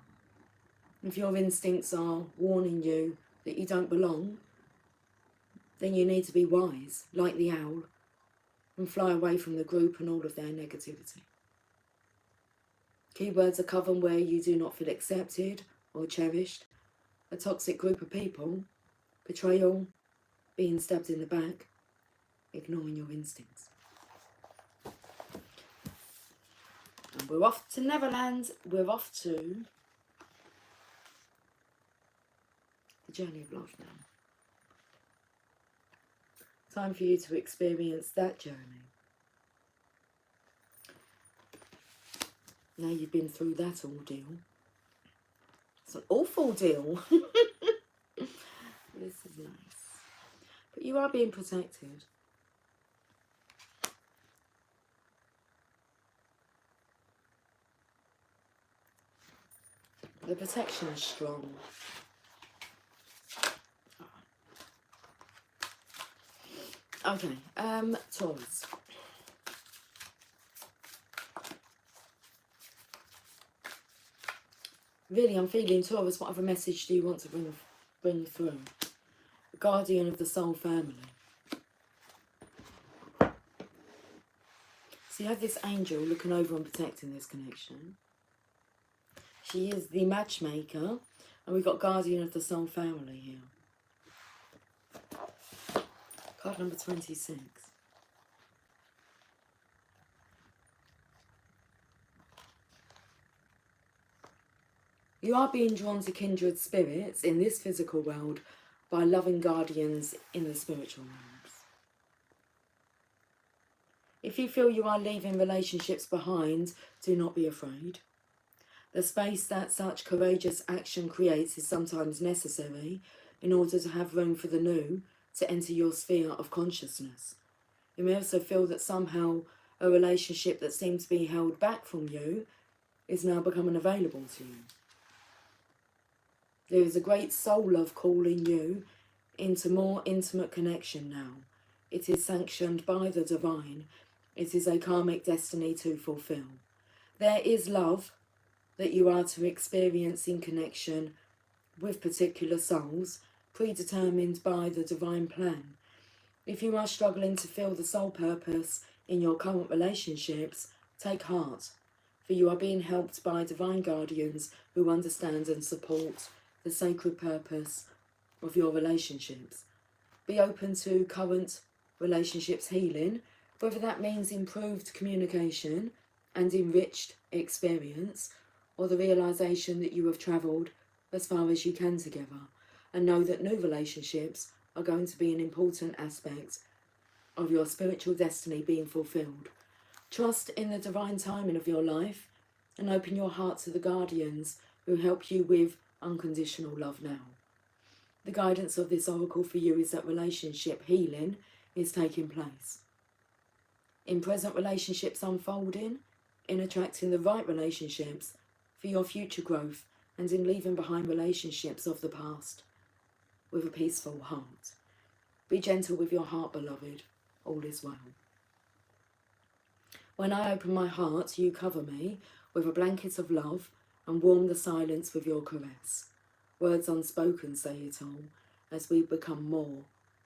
If your instincts are warning you that you don't belong, then you need to be wise, like the owl, and fly away from the group and all of their negativity. Keywords are coven where you do not feel accepted or cherished, a toxic group of people, betrayal, being stabbed in the back, ignoring your instincts. And we're off to Neverland. We're off to the journey of love now. Time for you to experience that journey. Now you've been through that ordeal. It's an awful deal. This is nice. But you are being protected. The protection is strong. Okay, Taurus. Really, I'm feeling Taurus, what other message do you want to bring through? The guardian of the soul family. So you have this angel looking over and protecting this connection. She is the matchmaker, and we've got guardian of the soul family here. Card number 26. You are being drawn to kindred spirits in this physical world by loving guardians in the spiritual realms. If you feel you are leaving relationships behind, do not be afraid. The space that such courageous action creates is sometimes necessary in order to have room for the new to enter your sphere of consciousness. You may also feel that somehow a relationship that seemed to be held back from you is now becoming available to you. There is a great soul love calling you into more intimate connection now. It is sanctioned by the divine. It is a karmic destiny to fulfill. There is love that you are to experience in connection with particular souls, predetermined by the divine plan. If you are struggling to feel the soul purpose in your current relationships, take heart, for you are being helped by divine guardians who understand and support the sacred purpose of your relationships. Be open to current relationships healing, whether that means improved communication and enriched experience, or the realisation that you have travelled as far as you can together, and know that new relationships are going to be an important aspect of your spiritual destiny being fulfilled. Trust in the divine timing of your life and open your heart to the guardians who help you with unconditional love now. The guidance of this oracle for you is that relationship healing is taking place. In present relationships unfolding, in attracting the right relationships for your future growth, and in leaving behind relationships of the past. with a peaceful heart. Be gentle with your heart, beloved. All is well. When I open my heart, you cover me with a blanket of love and warm the silence with your caress. Words unspoken say it all, as we become more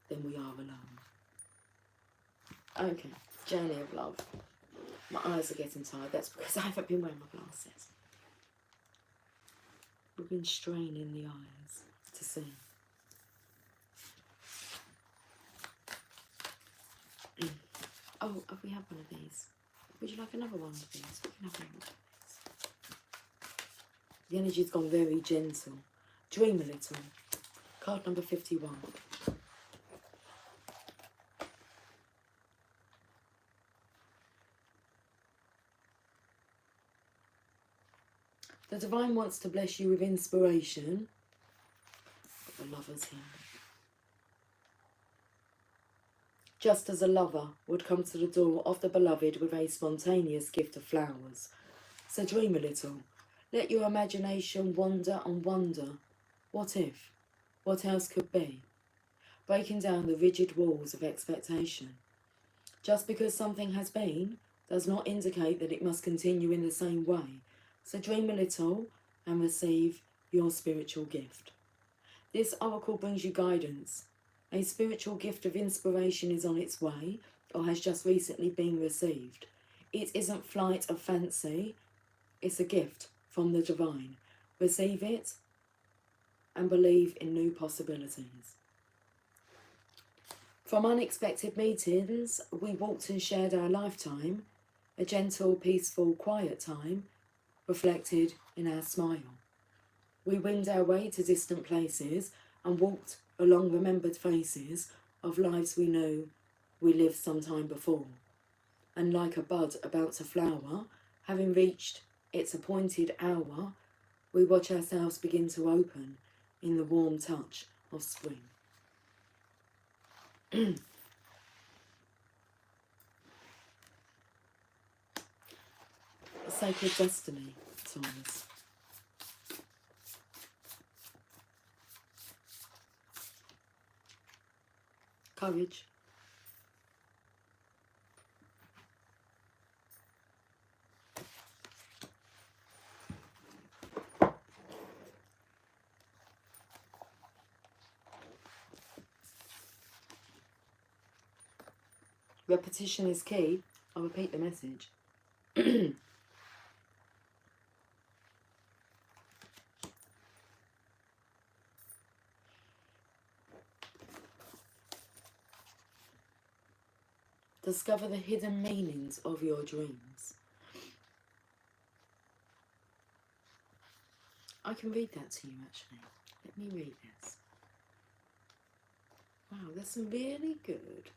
than we are alone. Okay, journey of love. My eyes are getting tired. That's because I haven't been wearing my glasses. We've been straining the eyes to see. Oh, have we had one of these? Would you like another one of these? We can have one of these. The energy's gone very gentle. Dream a little. Card number 51. The divine wants to bless you with inspiration, but the lover's here. Just as a lover would come to the door of the beloved with a spontaneous gift of flowers. So dream a little. Let your imagination wander and wonder. What if? What else could be? Breaking down the rigid walls of expectation. Just because something has been does not indicate that it must continue in the same way. So dream a little and receive your spiritual gift. This oracle brings you guidance. A spiritual gift of inspiration is on its way or has just recently been received. It isn't flight of fancy, it's a gift from the divine. Receive it and believe in new possibilities. From unexpected meetings, we walked and shared our lifetime, a gentle, peaceful, quiet time, reflected in our smile. We winged our way to distant places and walked along remembered faces of lives we knew we lived some time before. And like a bud about to flower, having reached its appointed hour, we watch ourselves begin to open in the warm touch of spring. The sacred destiny, Taurus. Courage. Repetition is key. I'll repeat the message. Discover the hidden meanings of your dreams. I can read that to you actually. Let me read this. Wow, there's some really good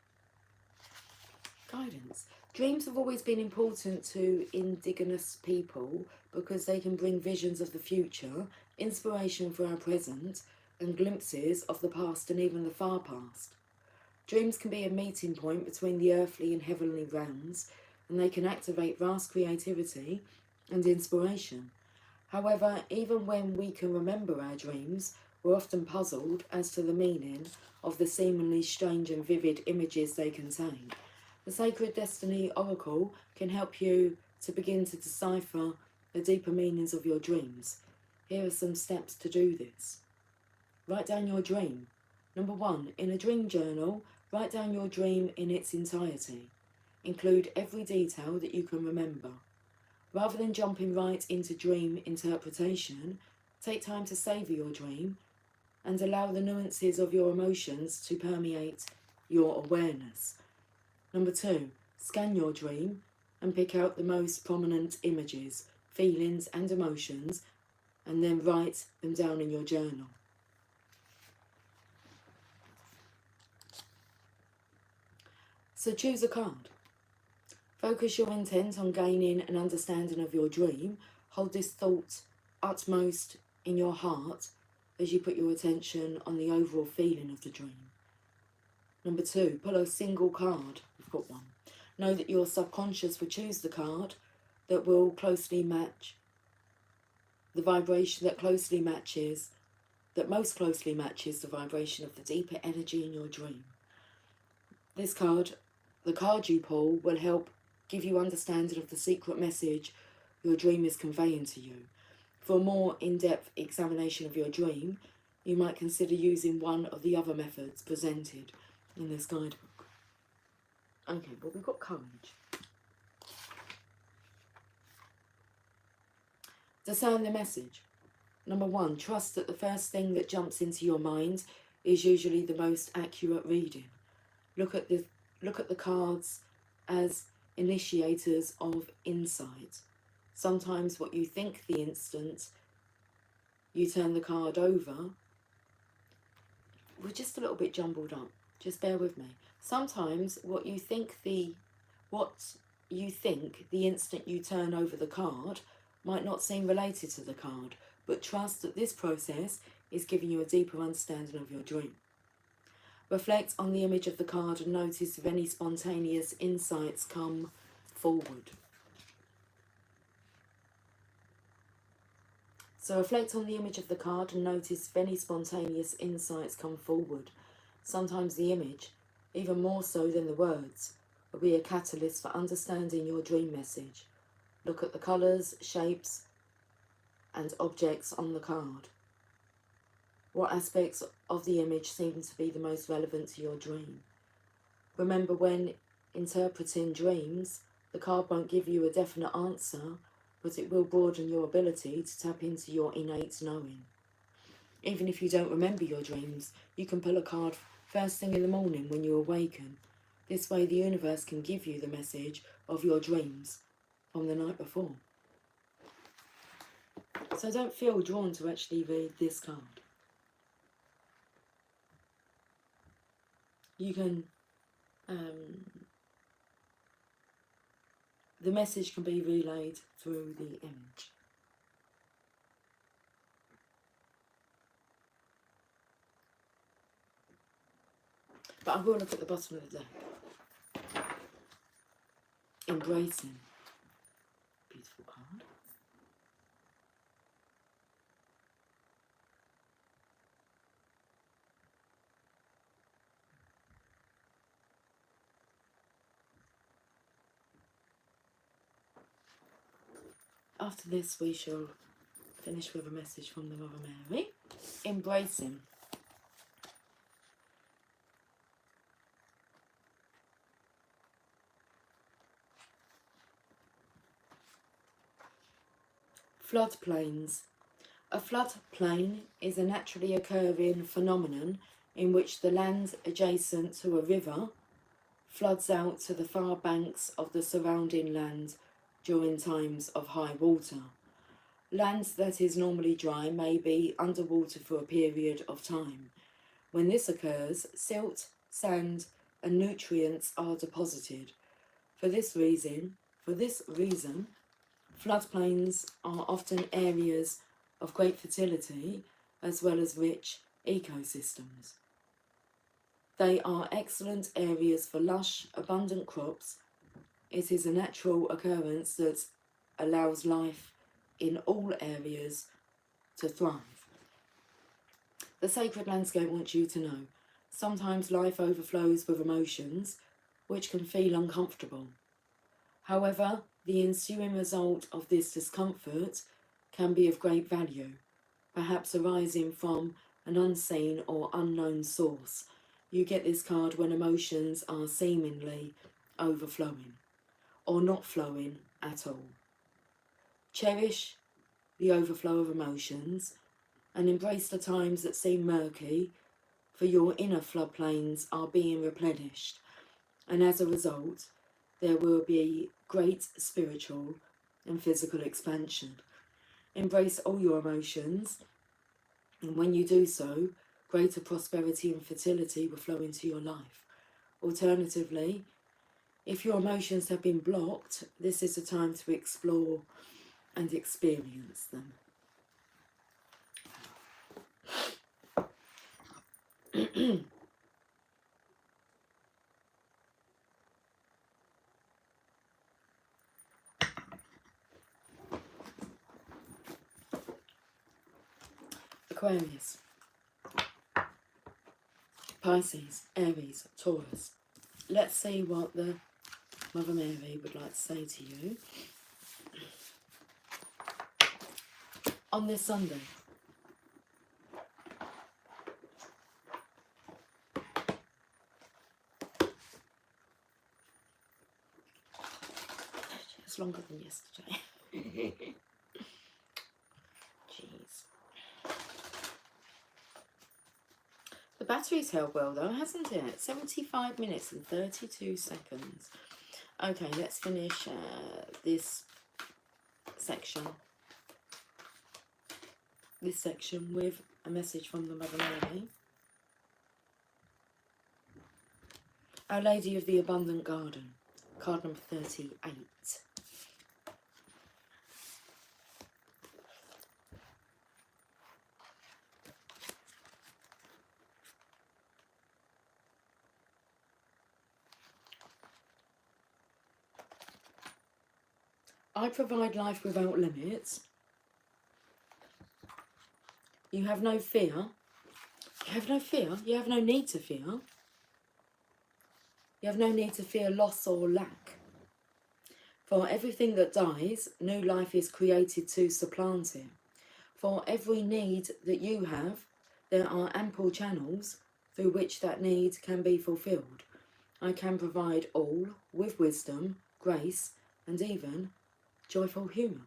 guidance. Dreams have always been important to indigenous people because they can bring visions of the future, inspiration for our present, and glimpses of the past and even the far past. Dreams can be a meeting point between the earthly and heavenly realms, and they can activate vast creativity and inspiration. However, even when we can remember our dreams, we're often puzzled as to the meaning of the seemingly strange and vivid images they contain. The Sacred Destiny Oracle can help you to begin to decipher the deeper meanings of your dreams. Here are some steps to do this. Write down your dream. Number 1, in a dream journal, write down your dream in its entirety. Include every detail that you can remember. Rather than jumping right into dream interpretation, take time to savour your dream and allow the nuances of your emotions to permeate your awareness. Number 2, scan your dream and pick out the most prominent images, feelings and emotions, and then write them down in your journal. So choose a card. Focus your intent on gaining an understanding of your dream. Hold this thought utmost in your heart as you put your attention on the overall feeling of the dream. Number 2, pull a single card. We've got one. Know that your subconscious will choose the card that will closely match the vibration that closely matches that most closely matches the vibration of the deeper energy in your dream. This card, the card you pull, will help give you understanding of the secret message your dream is conveying to you. For a more in-depth examination of your dream, you might consider using one of the other methods presented in this guidebook. Okay, well, we've got courage. Discern the message. Number 1, trust that the first thing that jumps into your mind is usually the most accurate reading. Look at the cards as initiators of insight. Sometimes what you think the instant you turn the card over, we're just a little bit jumbled up. Just bear with me. Sometimes what you think the instant you turn over the card might not seem related to the card, but trust that this process is giving you a deeper understanding of your dream. Reflect on the image of the card and notice if any spontaneous insights come forward. So reflect on the image of the card and notice if any spontaneous insights come forward. Sometimes the image, even more so than the words, will be a catalyst for understanding your dream message. Look at the colours, shapes, and objects on the card. What aspects of the image seem to be the most relevant to your dream? Remember, when interpreting dreams, the card won't give you a definite answer, but it will broaden your ability to tap into your innate knowing. Even if you don't remember your dreams, you can pull a card first thing in the morning when you awaken. This way the universe can give you the message of your dreams from the night before. So don't feel drawn to actually read this card. You can, the message can be relayed through the image. But I will look at the bottom of the deck. Embracing. Beautiful card. After this, we shall finish with a message from the Mother Mary. Embracing. Floodplains. A floodplain is a naturally occurring phenomenon in which the land adjacent to a river floods out to the far banks of the surrounding land during times of high water. Land that is normally dry may be underwater for a period of time. When this occurs, silt, sand, and nutrients are deposited. For this reason, floodplains are often areas of great fertility as well as rich ecosystems. They are excellent areas for lush, abundant crops. It is a natural occurrence that allows life in all areas to thrive. The sacred landscape wants you to know, sometimes life overflows with emotions which can feel uncomfortable. However, the ensuing result of this discomfort can be of great value, perhaps arising from an unseen or unknown source. You get this card when emotions are seemingly overflowing or not flowing at all. Cherish the overflow of emotions and embrace the times that seem murky, for your inner floodplains are being replenished, and as a result there will be great spiritual and physical expansion. Embrace all your emotions, and when you do so, greater prosperity and fertility will flow into your life. Alternatively, if your emotions have been blocked, this is a time to explore and experience them. Aquarius. Pisces, Aries, Taurus. Let's see what the Mother Mary would like to say to you on this Sunday. It's longer than yesterday. Jeez. The battery's held well though, hasn't it? 75 minutes and 32 seconds. Okay, let's finish this section. With a message from the Mother Mary. Our Lady of the Abundant Garden, card number 38. I provide life without limits. You have no fear. You have no fear. You have no need to fear. You have no need to fear loss or lack. For everything that dies, new life is created to supplant it. For every need that you have, there are ample channels through which that need can be fulfilled. I can provide all with wisdom, grace, and even joyful humour.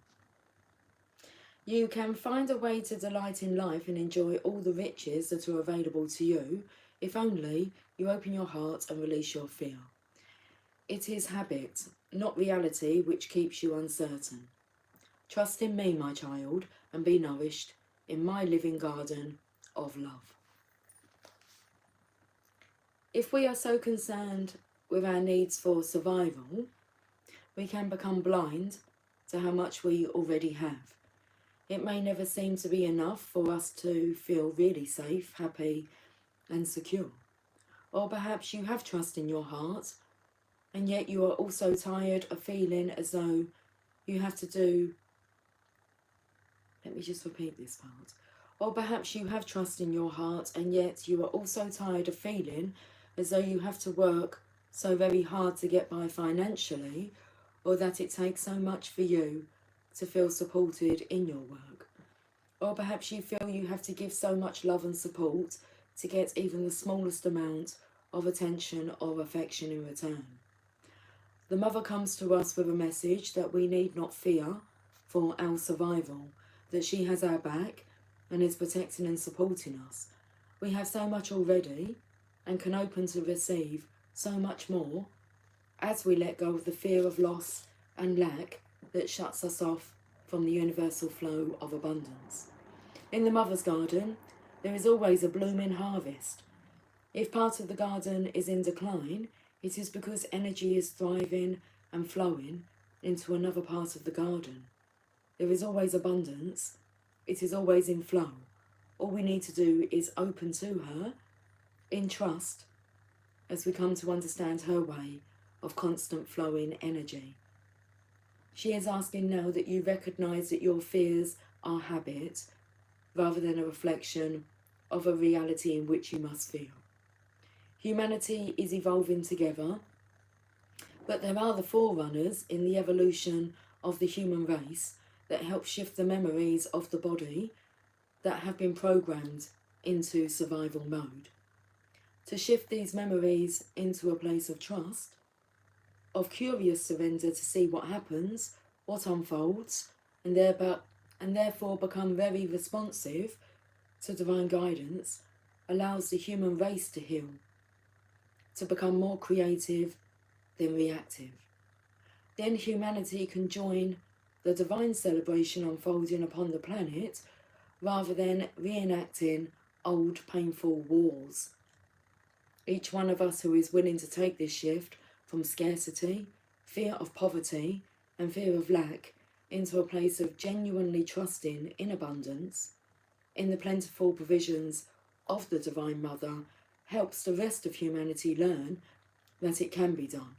You can find a way to delight in life and enjoy all the riches that are available to you, if only you open your heart and release your fear. It is habit, not reality, which keeps you uncertain. Trust in me, my child, and be nourished in my living garden of love. If we are so concerned with our needs for survival, we can become blind to how much we already have. It may never seem to be enough for us to feel really safe, happy, and secure. Or perhaps you have trust in your heart, and yet you are also tired of feeling as though you have to do... Let me just repeat this part. Or perhaps you have trust in your heart, and yet you are also tired of feeling as though you have to work so very hard to get by financially, or that it takes so much for you to feel supported in your work. Or perhaps you feel you have to give so much love and support to get even the smallest amount of attention or affection in return. The Mother comes to us with a message that we need not fear for our survival, that she has our back and is protecting and supporting us. We have so much already and can open to receive so much more as we let go of the fear of loss and lack that shuts us off from the universal flow of abundance. In the Mother's Garden, there is always a blooming harvest. If part of the garden is in decline, it is because energy is thriving and flowing into another part of the garden. There is always abundance. It is always in flow. All we need to do is open to her in trust as we come to understand her way of constant flowing energy. She is asking now that you recognise that your fears are habit rather than a reflection of a reality in which you must feel. Humanity is evolving together, but there are the forerunners in the evolution of the human race that help shift the memories of the body that have been programmed into survival mode. To shift these memories into a place of trust, of curious surrender to see what happens, what unfolds, and therefore become very responsive to divine guidance, allows the human race to heal, to become more creative than reactive. Then humanity can join the divine celebration unfolding upon the planet rather than reenacting old painful wars. Each one of us who is willing to take this shift from scarcity, fear of poverty, and fear of lack into a place of genuinely trusting in abundance, in the plentiful provisions of the Divine Mother, helps the rest of humanity learn that it can be done.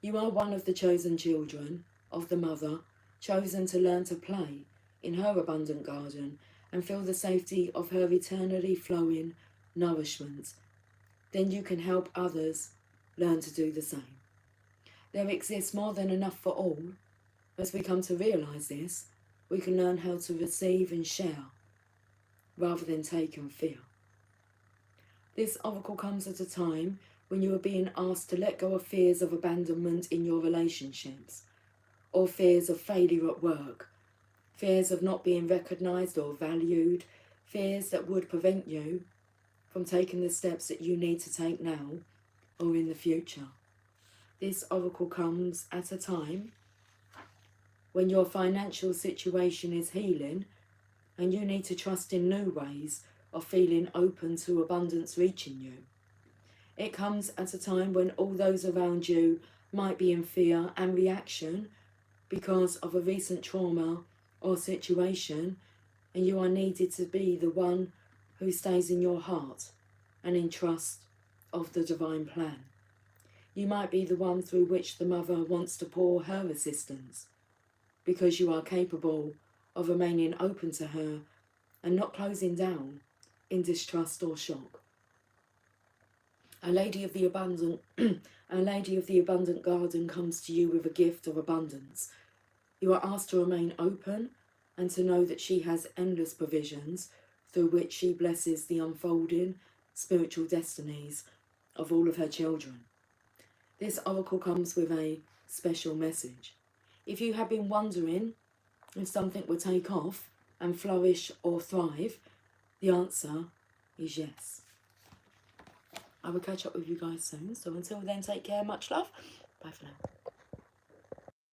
You are one of the chosen children of the Mother, chosen to learn to play in her abundant garden and feel the safety of her eternally flowing nourishment then you can help others learn to do the same. There exists more than enough for all. As we come to realise this, we can learn how to receive and share, rather than take and fear. This oracle comes at a time when you are being asked to let go of fears of abandonment in your relationships, or fears of failure at work, fears of not being recognised or valued, fears that would prevent you from taking the steps that you need to take now or in the future. This oracle comes at a time when your financial situation is healing and you need to trust in new ways of feeling open to abundance reaching you. It comes at a time when all those around you might be in fear and reaction because of a recent trauma or situation, and you are needed to be the one who stays in your heart and in trust of the divine plan. You might be the one through which the mother wants to pour her assistance, because you are capable of remaining open to her and not closing down in distrust or shock. A lady of the abundant garden comes to you with a gift of abundance. You are asked to remain open and to know that she has endless provisions through which she blesses the unfolding spiritual destinies of all of her children. This oracle comes with a special message. If you have been wondering if something will take off and flourish or thrive, the answer is yes. I will catch up with you guys soon. So until then, take care. Much love. Bye for now.